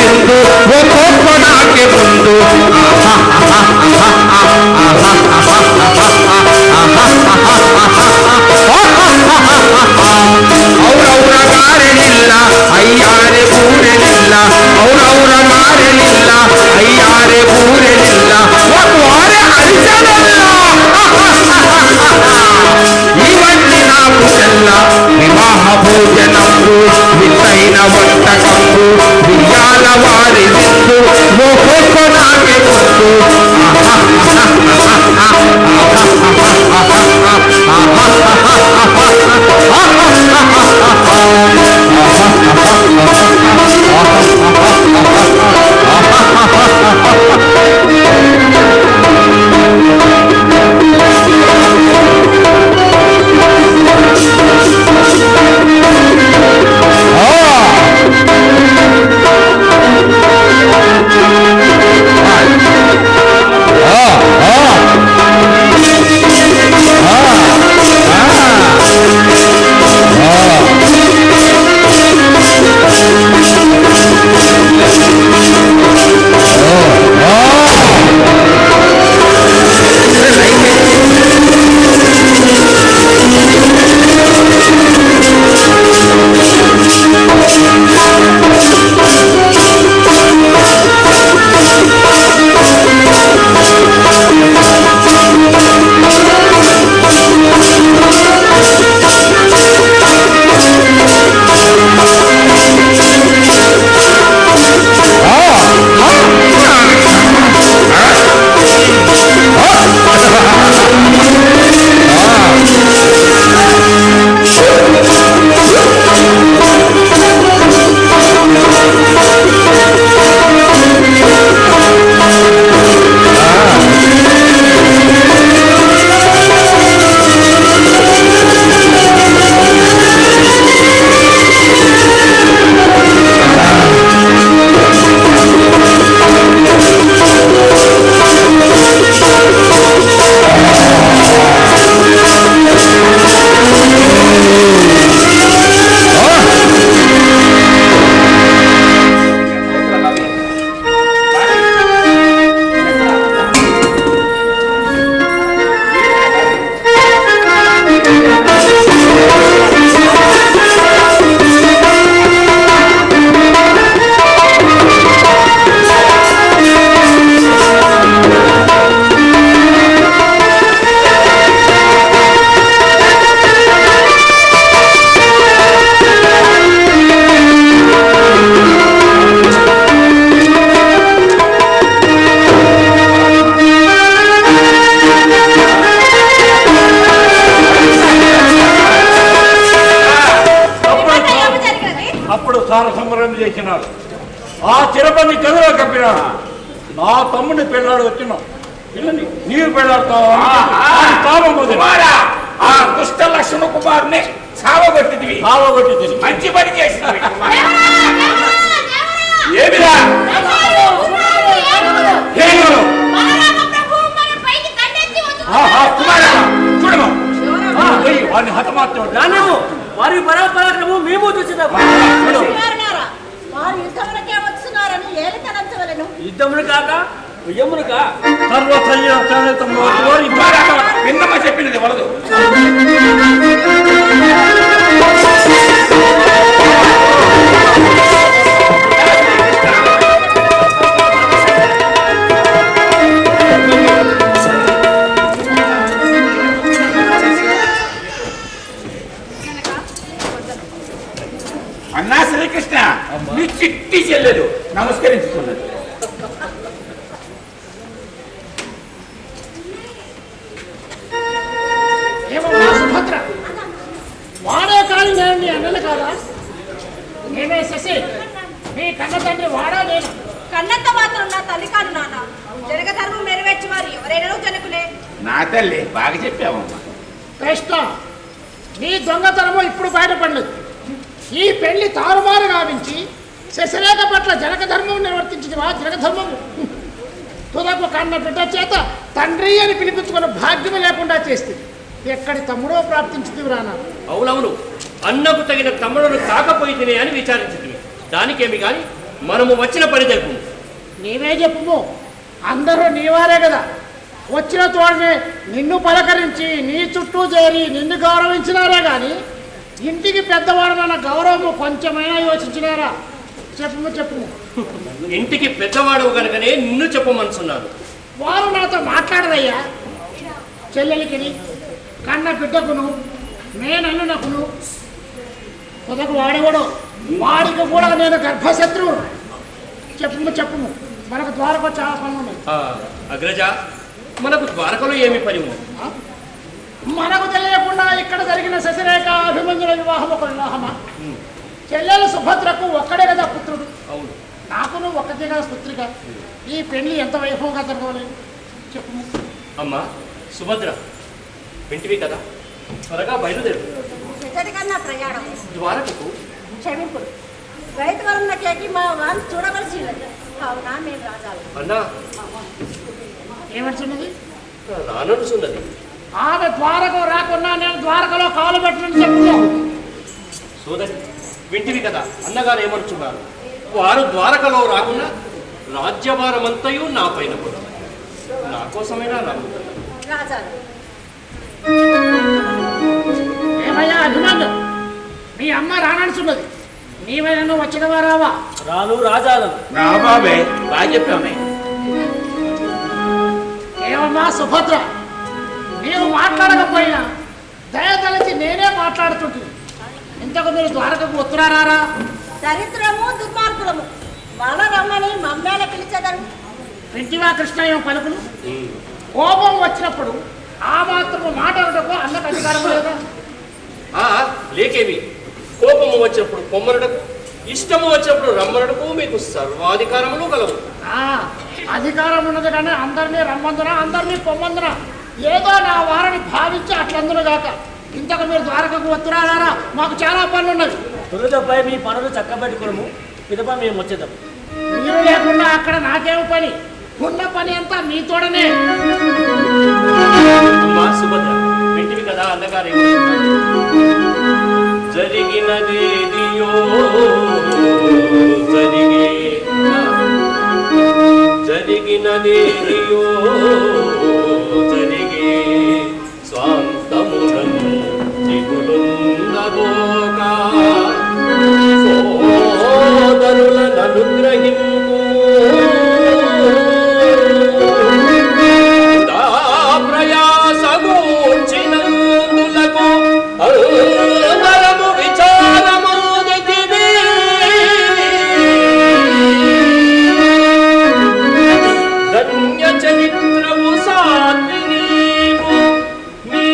S8: ముందు ఒక్కొక్క నాకే ముందు ಔರೌರ ಗಾರೆಲಿಲ್ಲ ಅಯ್ಯಾರೆ ಬೂರೆಲಿಲ್ಲ ಔರೌರ ಗಾರೆಲಿಲ್ಲ ಅಯ್ಯಾರೆ ಬೂರೆಲಿಲ್ಲ ವಾರೆ ಅರಿಸಲಿಲ್ಲ ఇవన్నీ నాకు తెల్ల వివాహ భోజనంబు విత్తైన వంటకంబు బియ్యాల వారి విందు ఒక్కొక్క నాకే ముందు
S2: చేసినాడు. ఆ చిరపని గదిలో కప్పినాడు. నా తమ్ముడిని పెళ్ళాడు వచ్చినావు. పిల్లని నీవు పెళ్ళాడుతావా?
S4: ఆ దుష్ట లక్ష్మణ కుమారుని సావగొట్టిదివి. మంచి పని చేసినవి. ఏమిరా
S2: వాడిని హతమార్చాడు.
S3: వారి పరాక్రమము మేము చూసినాము. యుద్ధమును కాక యుద్ధమునుగా
S4: విన్నమ్మ చెప్పినది వలదు. అన్నా శ్రీకృష్ణ, మీ చిట్టి చెల్లెలు నమస్కరించుకున్నది.
S9: వాడే కాదు నేను అన్నలు కాదా? నేనే శశి, మీ కన్న తండ్రి వాడా నేను?
S5: కన్నంత మాత్రం నా తల్లి కాదు నాన్న. జనగధర్మం నెరవేర్చి వారు ఎవరైనా జనకులే.
S4: నా తల్లి బాగా చెప్పావమ్మా.
S9: కృష్ణ, నీ దొంగతనము ఇప్పుడు బయటపడలేదు. ఈ పెళ్లి తారుమారు గావించి శశిరేఖ పట్ల జనక ధర్మం నిర్వర్తించింది. జనకధర్మము తుదకు కన్న బిడ్డ చేత తండ్రి అని పిలిపించుకున్న భాగ్యం లేకుండా చేస్తుంది. ఎక్కడి తమ్ముడో ప్రాప్తించింది రానా?
S7: అవునవును, అన్నకు తగిన తమ్ముడును కాకపోయింది అని విచారించింది. దానికేమి గాని మనము వచ్చిన పని తెలుపు.
S9: నీవే చెప్పుము, అందరూ నీవారే కదా. వచ్చిన తోడనే నిన్ను పలకరించి నీ చుట్టూ చేరి నిన్ను గౌరవించినారే కానీ ఇంటికి పెద్దవాడనన్న గౌరవము కొంచెమైనా యోచించినారా? చెప్పుము.
S7: ఇంటికి పెద్దవాడు కనుకనే నిన్ను చెప్పమనుచున్నాను.
S9: వారు నాతో మాట్లాడదయ్యా. చెల్లెలికి కన్న బిడ్డకును నేనన్నునకును కొదకు వాడేవాడు, వాడికి కూడా నేను గర్భశత్రువు. చెప్పుము. మనకు ద్వారక చాలా పనులు ఉన్నాయి.
S7: అగ్రజ, మనకు ద్వారకలో ఏమి పని?
S9: మనకు తెలియకుండా ఇక్కడ జరిగిన శశిరేఖ అభిమన్యుల వివాహం ఒక వివాహమా? చెల్లెలు సుభద్రకు ఒక్కడే కదా పుత్రుడు.
S7: అవును,
S9: నాకును ఒక్కటే కదా పుత్రిక. ఈ పెళ్లి ఎంత వైభవంగా జరగలేదు చెప్పు.
S7: అమ్మా సుభద్ర, వింటివి కదా, త్వరగా బయలుదేరు.
S5: ఎక్కడికన్నా ప్రయాణం
S7: ద్వారకకు.
S5: క్షమింపుడు, రైతు వరంలోకి మా వారిని చూడవలసి కావున మేము రాజాలు.
S7: అన్నా,
S9: ఏమనుచున్నది?
S7: రానడుచున్నది.
S9: ఆమె ద్వారకు రాకున్నా నేను ద్వారకలో కాలు పెట్టినని చెప్పు.
S7: సోదరి, వింటివి కదా అన్నగారు ఏమనుచున్నారు? వారు ద్వారకలో రాకున్నా రాజ్యభారమంతయు నా పైన కూడా. నా కోసమైనా
S5: రాజాలు.
S9: ఏమయ్యా అభిమానం, మీ అమ్మ రానడుచున్నది, నీవైనా నువ్వు వచ్చినవా రావా?
S3: రాను రాజాలను.
S4: రా బాబే, బాగా చెప్పామే.
S9: ఏమమ్మా సుభద్ర, నీవు మాట్లాడకపోయినా దయతలచి నేనే మాట్లాడుతుంటుంది. ఇంతకు మీరు ద్వారకకు ఉత్తరారా?
S5: దరిద్రము దుర్మార్గులము మన రమ్మని మమ్మేళ పిలిచేదరు.
S9: వింటివా కృష్ణయ్య పలుకులు? కోపం వచ్చినప్పుడు ఆ మాత్రము మాట్లాడటకు అన్నకు అధికారం లేదా?
S7: లేకేమి, కోపము వచ్చినప్పుడు పొమ్మనడకు, ఇష్టము వచ్చినప్పుడు రమ్మనడకు మీకు సర్వాధికారములు కలవు.
S9: అధికారం ఉన్నది కానీ అందరినీ రమ్మందున అందరినీ పొమ్మందున ఏదో నా వారిని భావించి అట్లందును గాక. ఇంతకు మీరు ద్వారకకు ఉత్తరారా? మాకు చాలా పనులు ఉన్నవి.
S3: తొలుతపై మీ పనులు చక్కబెట్టుకోము, పిదప మేము వచ్చేద్దాం.
S9: మీరు లేకుండా అక్కడ నాకేమి పని? ఉన్న పని అంతా మీతోడనే.
S7: అమ్మా సుభద్ర, వింటివి కదా అన్నగారు జరిగినదేదియో జరిగినదేదియో జరిగే స్వాంతములను దిగులుందబోగా సోదరులను అనుగ్రహింపు ప్రయాసగూర్చినందులకు అందరము విచారముదితివి. ధన్య చరిత్రము సాత్వినీవు మీ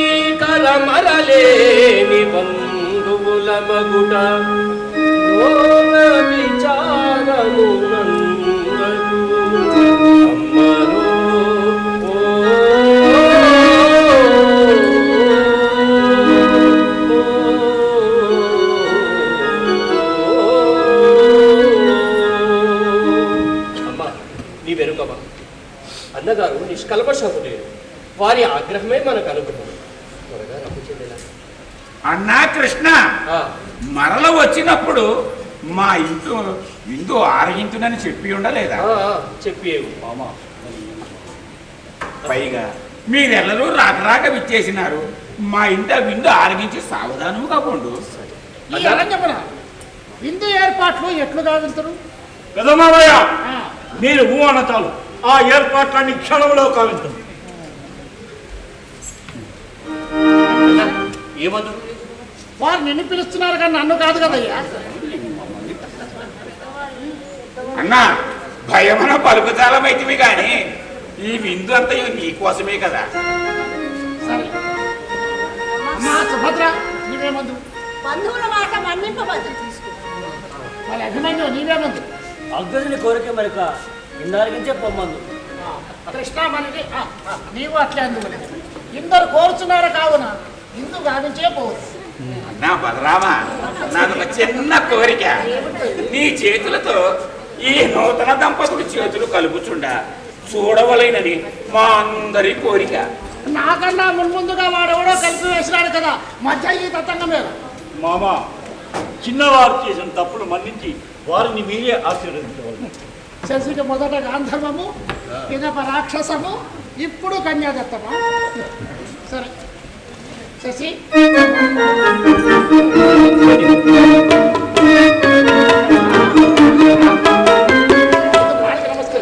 S7: కరమరలేని బంధువుల మగుట రోగ విచారమునందరు అమ్మరో. అన్నగారు నిష్కల్మషములేరు, వారి ఆగ్రహమే మనకు అనుగ్రహం. త్వరగా రప్పు చెల్లెలా.
S4: అన్నా కృష్ణ, మరల వచ్చినప్పుడు మా ఇందు ఆరగించునని చెప్పి ఉండలేదా?
S7: చెప్పేవు.
S4: పైగా మీరెల్లరూ రాక విచ్చేసినారు. మా ఇంట విందు ఆరగించి సావధానముగా పోండు.
S9: ఈ అరణ్యమున విందు ఏర్పాట్లు ఎట్లుగా వెళ్తారు?
S2: పెదమావయ్య, మీరు అనతాలు ఆ ఏర్పాట్లన్నీ క్షణంలో కావించండి.
S7: ఏమందు?
S9: వారు నిన్ను పిలుస్తున్నారు కానీ నన్ను కాదు కదయ్యా.
S4: అన్నా, భయమన పలుకుతాలమైతివి కానీ ఈ విందు అంతా నీకోసమే కదా.
S9: సరే అమ్మా సుభద్ర, నీవేమందు?
S5: బంధువుల మాట మన్నింపబద్దు తీసుకు.
S9: వాళ్ళ అభిమన్యు నీవేమందు?
S3: అగ్రజుని కోరిక మరిక ఇందారికించే పొమ్మందు.
S9: కృష్ణ మనకి నీవు అట్లే అందువలేదు. ఇందరు కోరుచున్నారు కావున ఇందు గావించే పోవచ్చు.
S4: అన్నా బలరామా, నాదొక చిన్న కోరిక. నీ చేతులతో ఈ నూతన దంపతుడి చేతులు కలుపుచుండా చూడవలైనని మా అందరి కోరిక.
S9: నాకన్నా మున్ముందుగా వాడెవడో కలిపి వేసినాడు కదా మధ్య ఈ తతంగం మీద.
S2: మామ, చిన్నవారు చేసిన తప్పులు మన్నించి వారిని మీరే ఆశీర్వదించవాలి.
S9: శశికి మొదట గాంధర్వము, పిదప రాక్షసము, ఇప్పుడు కన్యాదత్తమా? సరే శశి, నమస్తే.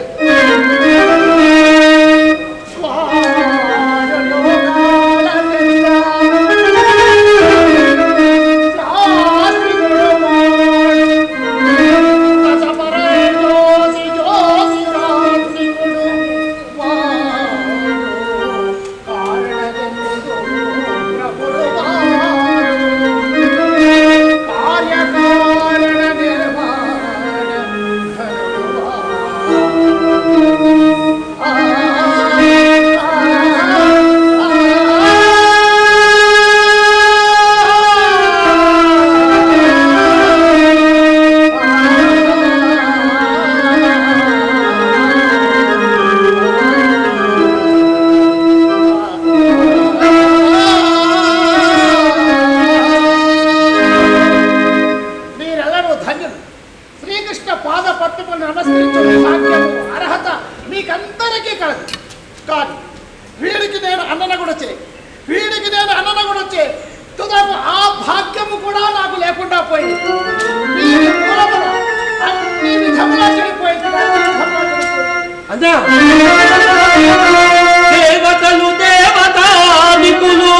S7: దేవతలు దేవతానికులు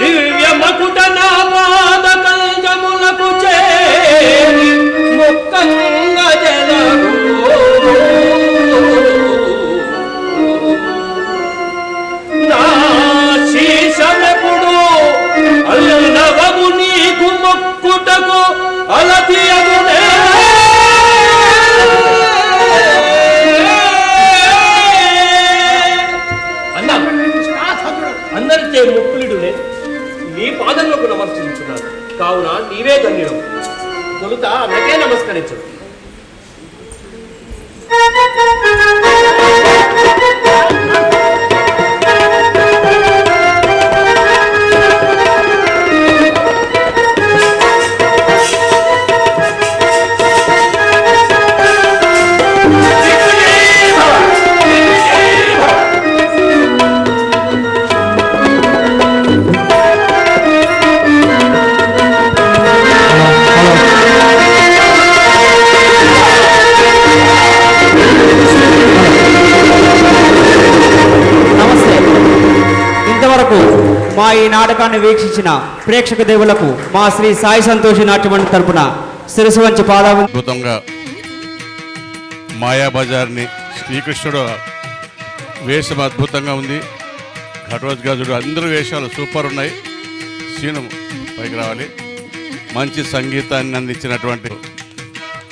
S7: దివ్య మకుట నాపాద కంజములకు చేరి మొక్కంగ జలగు నా శీషమెప్పుడు అల్లవము నీకు మొక్కుటకు అలతియమునే అందరిచే ముక్కులుడునే నీ పాదంలోకి నమస్కరించున్నాను. కావున నీవే ధన్యుడు. తొలుత అన్నకే నమస్కరించు.
S10: మా ఈ నాటకాన్ని వీక్షించిన ప్రేక్షక దేవులకు మా శ్రీ సాయి సంతోషి నాట్యమండలి తరపున శిరసు వంచి
S11: అద్భుతంగా మాయాబజార్ని శ్రీకృష్ణుడు వేషం అద్భుతంగా ఉంది. ఘటోజ్ గజుడు అందరూ వేషాలు సూపర్ ఉన్నాయి. సీను పైకి రావాలి. మంచి సంగీతాన్ని అందించినటువంటి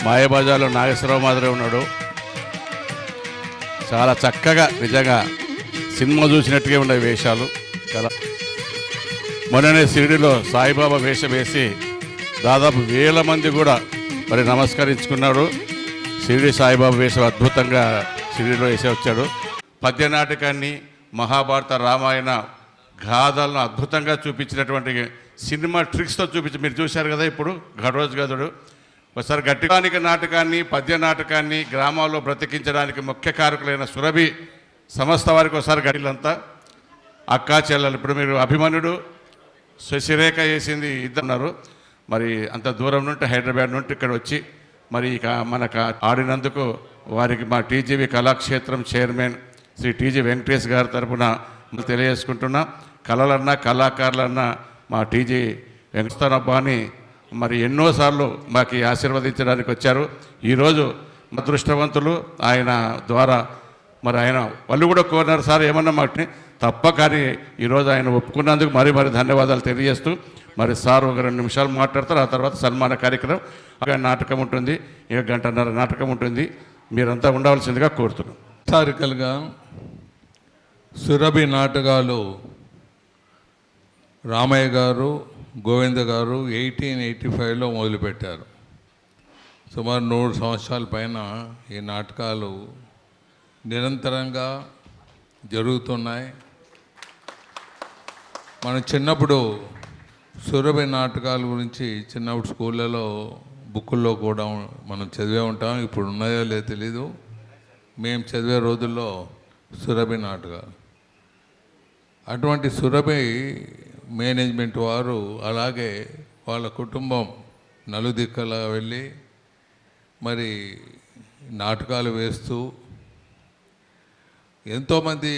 S11: మాయాబజార్లో నాగేశ్వరరావు మాదిరే ఉన్నాడు. చాలా చక్కగా నిజంగా సినిమా చూసినట్టుగా ఉండే వేషాలు. చాలా మొన్ననే షిరిడిలో సాయిబాబా వేషం వేసి దాదాపు 1000 మంది కూడా మరి నమస్కరించుకున్నాడు. షిరిడి సాయిబాబా వేషం అద్భుతంగా షిరిడిలో వేసి వచ్చాడు. పద్య నాటకాన్ని, మహాభారత, రామాయణ గాథలను అద్భుతంగా చూపించినటువంటి సినిమా ట్రిక్స్తో చూపించి మీరు చూశారు కదా. ఇప్పుడు ఘటోజ్ గదుడు ఒకసారి గట్టికానిక నాటకాన్ని, పద్య నాటకాన్ని గ్రామాల్లో బ్రతికించడానికి ముఖ్య కారకులైన సురభి సంస్థ వారికి ఒకసారి గడిలంతా అక్కా చెల్లెలు. ఇప్పుడు మీరు అభిమన్యుడు, శశిరేఖ చేసింది ఇద్దరున్నారు. మరి అంత దూరం నుండి హైదరాబాద్ నుండి ఇక్కడ వచ్చి మరి ఇక మనకు ఆడినందుకు వారికి మా TGV Kalakshetram chairman Shri TG Venkatesh గారి తరఫున తెలియజేసుకుంటున్నా. కళలన్నా కళాకారులన్నా మా టీజీ వెంకటేశ్వరబ్బాని మరి ఎన్నోసార్లు మాకు ఆశీర్వదించడానికి వచ్చారు. ఈరోజు అదృష్టవంతులు ఆయన ద్వారా. మరి ఆయన వాళ్ళు కూడా కోరినారు, సార్ ఏమన్నా మాకు తప్ప, కానీ ఈరోజు ఆయన ఒప్పుకున్నందుకు మరీ ధన్యవాదాలు తెలియజేస్తూ మరి సార్ ఒక 2 నిమిషాలు మాట్లాడతారు. ఆ తర్వాత సన్మాన కార్యక్రమం, నాటకం ఉంటుంది, 1 గంటన్నర నాటకం ఉంటుంది. మీరంతా ఉండవలసిందిగా కోరుతున్నాం.
S12: హిస్టారికల్గా సురభి నాటకాలు రామయ్య గారు, గోవింద గారు 1885లో మొదలుపెట్టారు. సుమారు 100 సంవత్సరాల పైన ఈ నాటకాలు నిరంతరంగా జరుగుతున్నాయి. మనం చిన్నప్పుడు సురభి నాటకాల గురించి చిన్నప్పుడు స్కూళ్ళలో బుక్కుల్లో కూడా మనం చదివే ఉంటాం. ఇప్పుడు ఉన్నాయో లేదో తెలీదు. మేము చదివే రోజుల్లో సురభి నాటకాలు. అటువంటి సురభి మేనేజ్మెంట్ వారు అలాగే వాళ్ళ కుటుంబం నలుదిక్కలా వెళ్ళి మరి నాటకాలు వేస్తూ ఎంతోమంది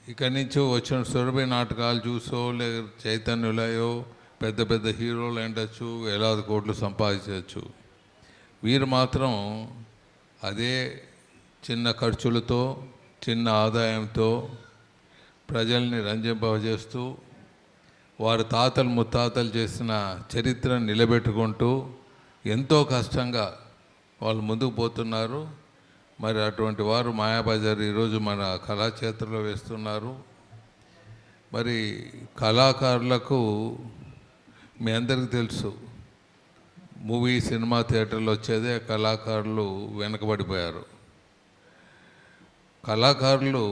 S12: ఇక్కడి నుంచి వచ్చిన సురభి నాటకాలు చూసో లేదా చైతన్యులయో పెద్ద పెద్ద హీరోలు ఉండొచ్చు, వేలాది కోట్లు సంపాదించవచ్చు. వీరు మాత్రం అదే చిన్న ఖర్చులతో చిన్న ఆదాయంతో ప్రజల్ని రంజింపజేస్తూ వారి తాతలు ముత్తాతలు చేసిన చరిత్రను నిలబెట్టుకుంటూ ఎంతో కష్టంగా వాళ్ళు ముందుకు పోతున్నారు. మరి అటువంటి వారు మాయాబజార్ ఈరోజు మన కళాక్షేత్రంలో వేస్తున్నారు. మరి కళాకారులకు మీ అందరికీ తెలుసు, మూవీ సినిమా థియేటర్లు వచ్చేదే కళాకారులు వెనకబడిపోయారు. కళాకారులు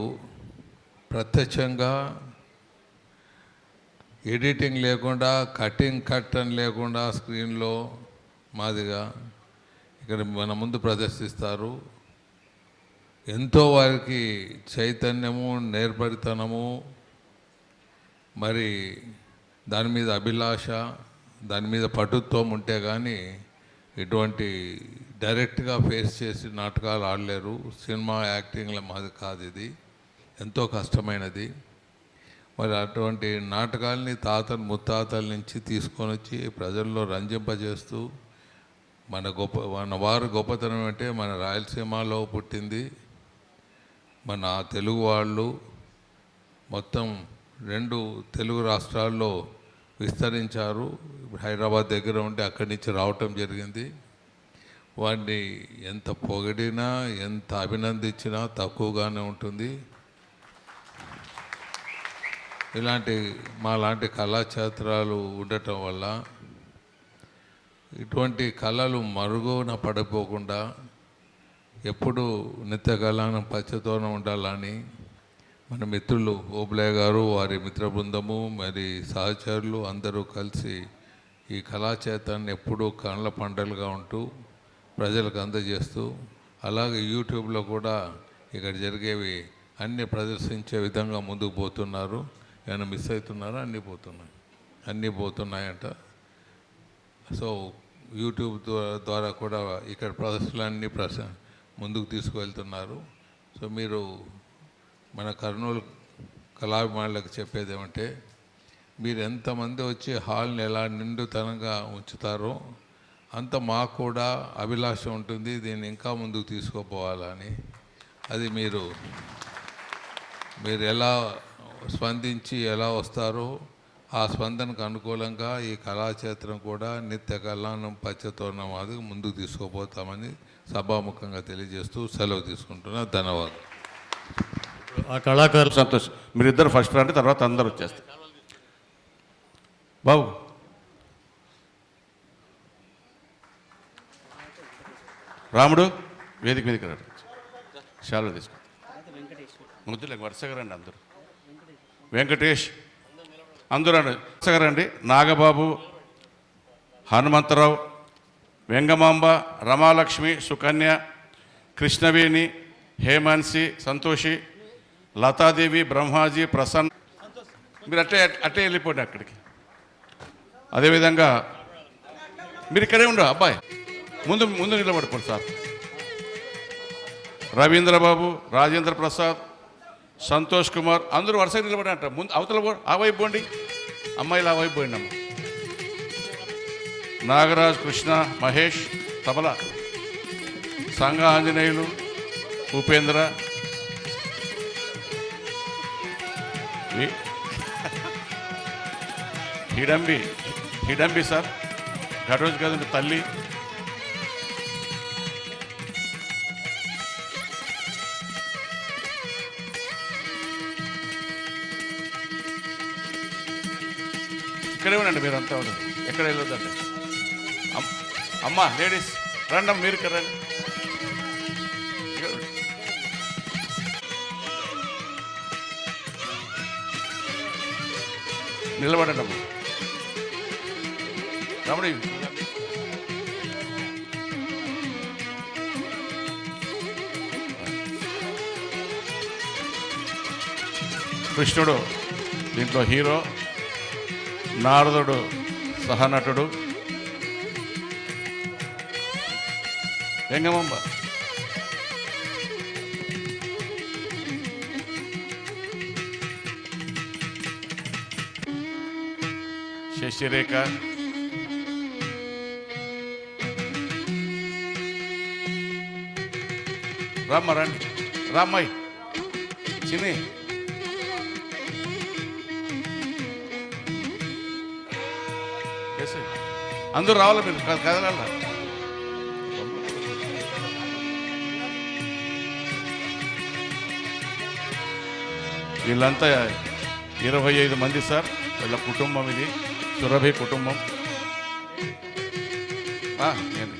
S12: ప్రత్యక్షంగా ఎడిటింగ్ లేకుండా కట్ అని లేకుండా స్క్రీన్లో మాదిగా ఇక్కడ మన ముందు ప్రదర్శిస్తారు. ఎంతో వారికి చైతన్యము, నేర్పరితనము, మరి దాని మీద అభిలాష, దాని మీద పటుత్వం ఉంటే కానీ ఇటువంటి డైరెక్ట్గా ఫేస్ చేసి నాటకాలు ఆడలేరు. సినిమా యాక్టింగ్ల మాది కాదు, ఇది ఎంతో కష్టమైనది. మరి అటువంటి నాటకాలని తాతలు ముత్తాతల నుంచి తీసుకొని వచ్చి ప్రజల్లో రంజింపజేస్తూ మన వారు గొప్పతనం అంటే మన రాయలసీమలో పుట్టింది, మన తెలుగు వాళ్ళు మొత్తం 2 తెలుగు రాష్ట్రాల్లో విస్తరించారు. హైదరాబాద్ దగ్గర ఉంటే అక్కడి నుంచి రావటం జరిగింది. వాడిని ఎంత పొగిడినా ఎంత అభినందించినా తక్కువగానే ఉంటుంది. మాలాంటి కళాక్షేత్రాలు ఉండటం వల్ల ఇటువంటి కళలు మరుగున పడిపోకుండా ఎప్పుడు నిత్య కళానం పచ్చతోనే ఉండాలని మన మిత్రులు ఓబులయ్య గారు, వారి మిత్ర బృందము, మరి సహచరులు అందరూ కలిసి ఈ కళాక్షేత్రాన్ని ఎప్పుడూ కళ్ళ పంటలుగా ఉంటూ ప్రజలకు అందజేస్తూ, అలాగే యూట్యూబ్లో కూడా ఇక్కడ జరిగేవి అన్నీ ప్రదర్శించే విధంగా ముందుకు పోతున్నారు. ఏమైనా మిస్ అవుతున్నారా? అన్నీ పోతున్నాయంట. సో యూట్యూబ్ ద్వారా కూడా ఇక్కడ ప్రదర్శనలన్నీ ముందుకు తీసుకువెళ్తున్నారు. సో మీరు మన కర్నూలు కళాభిమానులకు చెప్పేది ఏమంటే, మీరు ఎంతమంది వచ్చి హాల్ని ఎలా నిండుతనంగా ఉంచుతారో అంత మాకు కూడా అభిలాష ఉంటుంది దీన్ని ఇంకా ముందుకు తీసుకుపోవాలని. అది మీరు ఎలా స్పందించి ఎలా వస్తారో ఆ స్పందనకు అనుకూలంగా ఈ కళాక్షేత్రం కూడా నిత్య కళానం పచ్చతోరణం అది ముందుకు తీసుకుపోతామని సభాముఖంగా తెలియజేస్తూ సెలవు తీసుకుంటున్నా. ధన్యవాదాలు.
S11: ఆ కళాకారులు సంతోష్, మీరిద్దరు ఫస్ట్ రండి, తర్వాత అందరూ వచ్చేస్తారు. బాబు రాముడు వేదిక మీదకి రండి, శాలువా తీసుకో. ముద్దులే వరుసగా రండి అందరూ. వెంకటేష్ అందరూ వరుసగా రండి. నాగబాబు, హనుమంతరావు, వెంగమాంబ, రమాలక్ష్మి, సుకన్య, కృష్ణవేణి, హేమాన్సి, సంతోషి, లతాదేవి, బ్రహ్మాజీ, ప్రసన్న. మీరు అట్టే వెళ్ళిపోండి అక్కడికి. అదేవిధంగా మీరు ఇక్కడే ఉండరు అబ్బాయి, ముందు నిలబడిపోండి సార్. రవీంద్రబాబు, రాజేంద్ర ప్రసాద్, సంతోష్ కుమార్ అందరూ వరుసగా నిలబడి అంటారు. ముందు అవతల ఆ వైపు పోండి, అమ్మాయిలు ఆ వైపు పోయిండి అమ్మ. నాగరాజ్, కృష్ణ, మహేష్ తబలా, సంఘ ఆంజనేయులు, ఉపేంద్ర, హిడంబి సార్, ఘటోజ్ గదండి తల్లి, ఇక్కడే ఉండండి మీరంతా ఉండండి, ఎక్కడ వెళ్ళొద్దండి. అమ్మ లేడీస్ రండి, మీరు ఇక్కడ రండి. నిలబడండి అమ్మ. రమణి కృష్ణుడు దీంట్లో హీరో, నారదుడు సహనటుడు, వెంగమాంబ శశిరేఖ, రామ్మ రండి, రామ్మాయి చిన్ని అందరూ రావాలి, మీరు కదలాల. వీళ్ళంతా 25 మంది సార్, వీళ్ళ కుటుంబం ఇది, సురభి కుటుంబం. నేను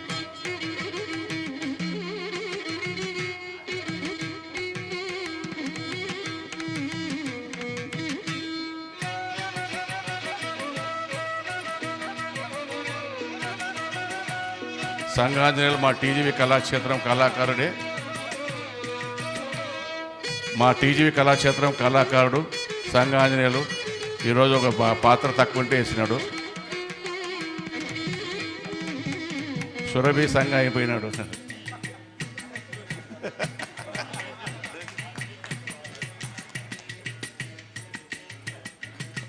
S11: సంగాంజనేయులు మా టీజీవీ కళాక్షేత్రం కళాకారుడే, మా టీజీవీ కళాక్షేత్రం కళాకారుడు సంగాంజనేయులు. ఈరోజు ఒక పాత్ర తక్కువ ఉంటే వేసినాడు. సురభి సంఘ అయిపోయినాడు.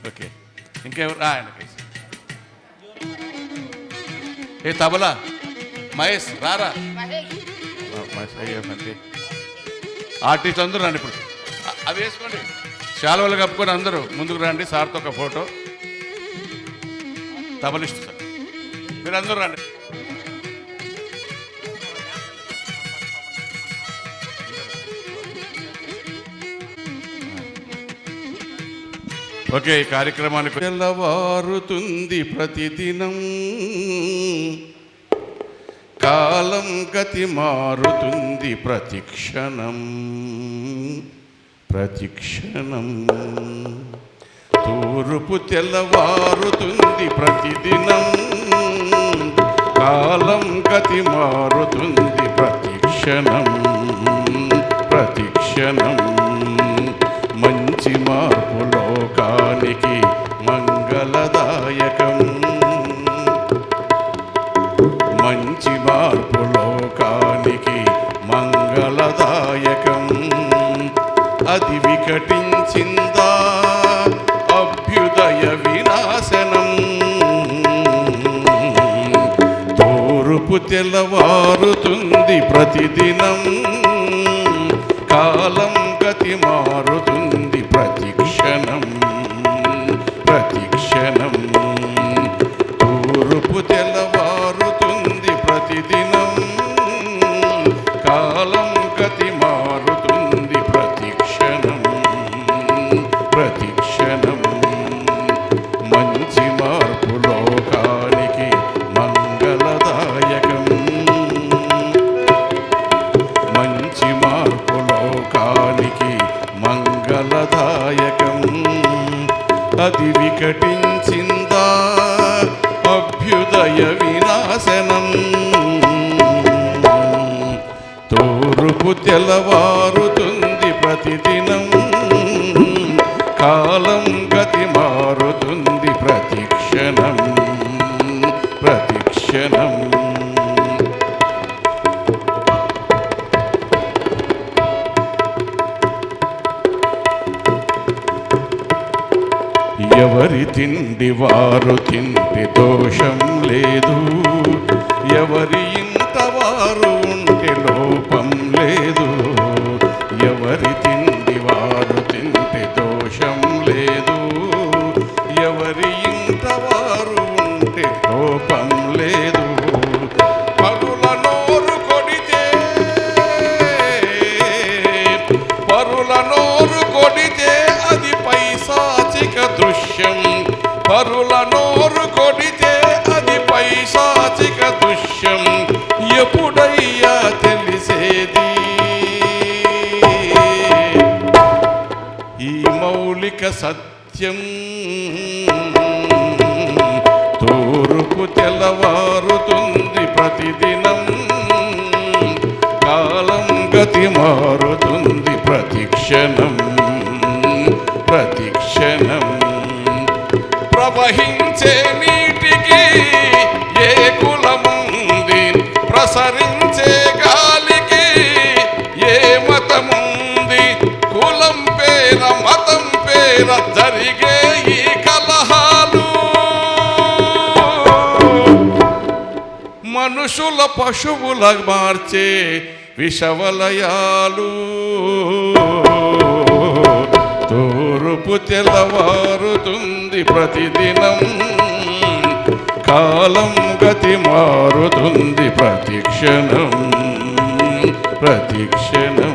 S11: ఓకే, ఇంకెవరు? ఆయనకి ఏ తబలా మహేష్ రారా, ఆర్టిస్ట్ అందరూ రండి. ఇప్పుడు అవి వేసుకోండి, శాలువలు కప్పుకొని అందరూ ముందుకు రండి. సార్తో ఒక ఫోటో, తబలిస్ట్ సార్, మీరు అందరూ రండి. ఓకే, ఈ కార్యక్రమానికి తెల్లవారుతుంది ప్రతిదినం, కాలం గతి మారుతుంది ప్రతిక్షణం ప్రతిక్షణం. తూర్పు తెల్లవారుతుంది ప్రతిదినం, కాలం గతి మారుతుంది ప్రతిక్షణం ప్రతిక్షణం. మంచి మార్పు లోకానికి మంగళదాయకం, మంచి మార్పు లోకానికి మంగళదాయకం. అది వికటించిందా అభ్యుదయ వినాశనం. తూర్పు తెల్లవారుతుంది ప్రతిదినం, కాలం గతి మారుతుంది ప్రతిక్షణం ప్రతిక్షణం. తూర్పు తెల్లవారుతుంది ప్రతిదినం, కాలం గతి మారుతుంది ప్రతిక్షణం ప్రతిక్షణం. మంచి మార్పు లోకానికి మంగళదాయకం, మంచి మార్పు లోకానికి మంగళదాయకం. అది వికటించిందా అభ్యుదయ వినాశనం. తూర్పు తెల్లవారుతుంది ప్రతిదినం, కాలం గతి మారుతుంది ప్రతిక్షణం ప్రతిక్షణం. ఎవరి తిండి వారు తింటే దోషం లేదు, ఎవరి ఇంట వారు ఉంటే లోపం లేదు. ఎవరి తిండి వారు తింటే దోషం లేదు, ఎవరి ఇంట వారు ఉంటే లోపం లేదు. పరుల నోరు కొడితే పరుల నోరు కొడితే అది పైశాచిక దృశ్యం. పరుల నోరు కొడితే అది పైశాచిక దృశ్యం. ఎప్పుడయ్యా తెలిసేది ఈ మౌలిక సత్యం. తూర్పు తెల్లవారుతుంది ప్రతిదినం, కాలం గతి మారుతుంది ప్రతిక్షణం ప్రతిక్షణం. ప్రవహించే నీటికి ఏ కులముంది, ప్రసరించే గాలికి ఏ మతముంది, కులం పేర మతం పేర జరిగే ఈ కలహాలు మనుషుల పశువుల మార్చే విషవలయాలు. తూర్పు తెల్లవారుతుంది ప్రతిదినం, కాలం గతి మారుతుంది ప్రతిక్షణం ప్రతిక్షణం.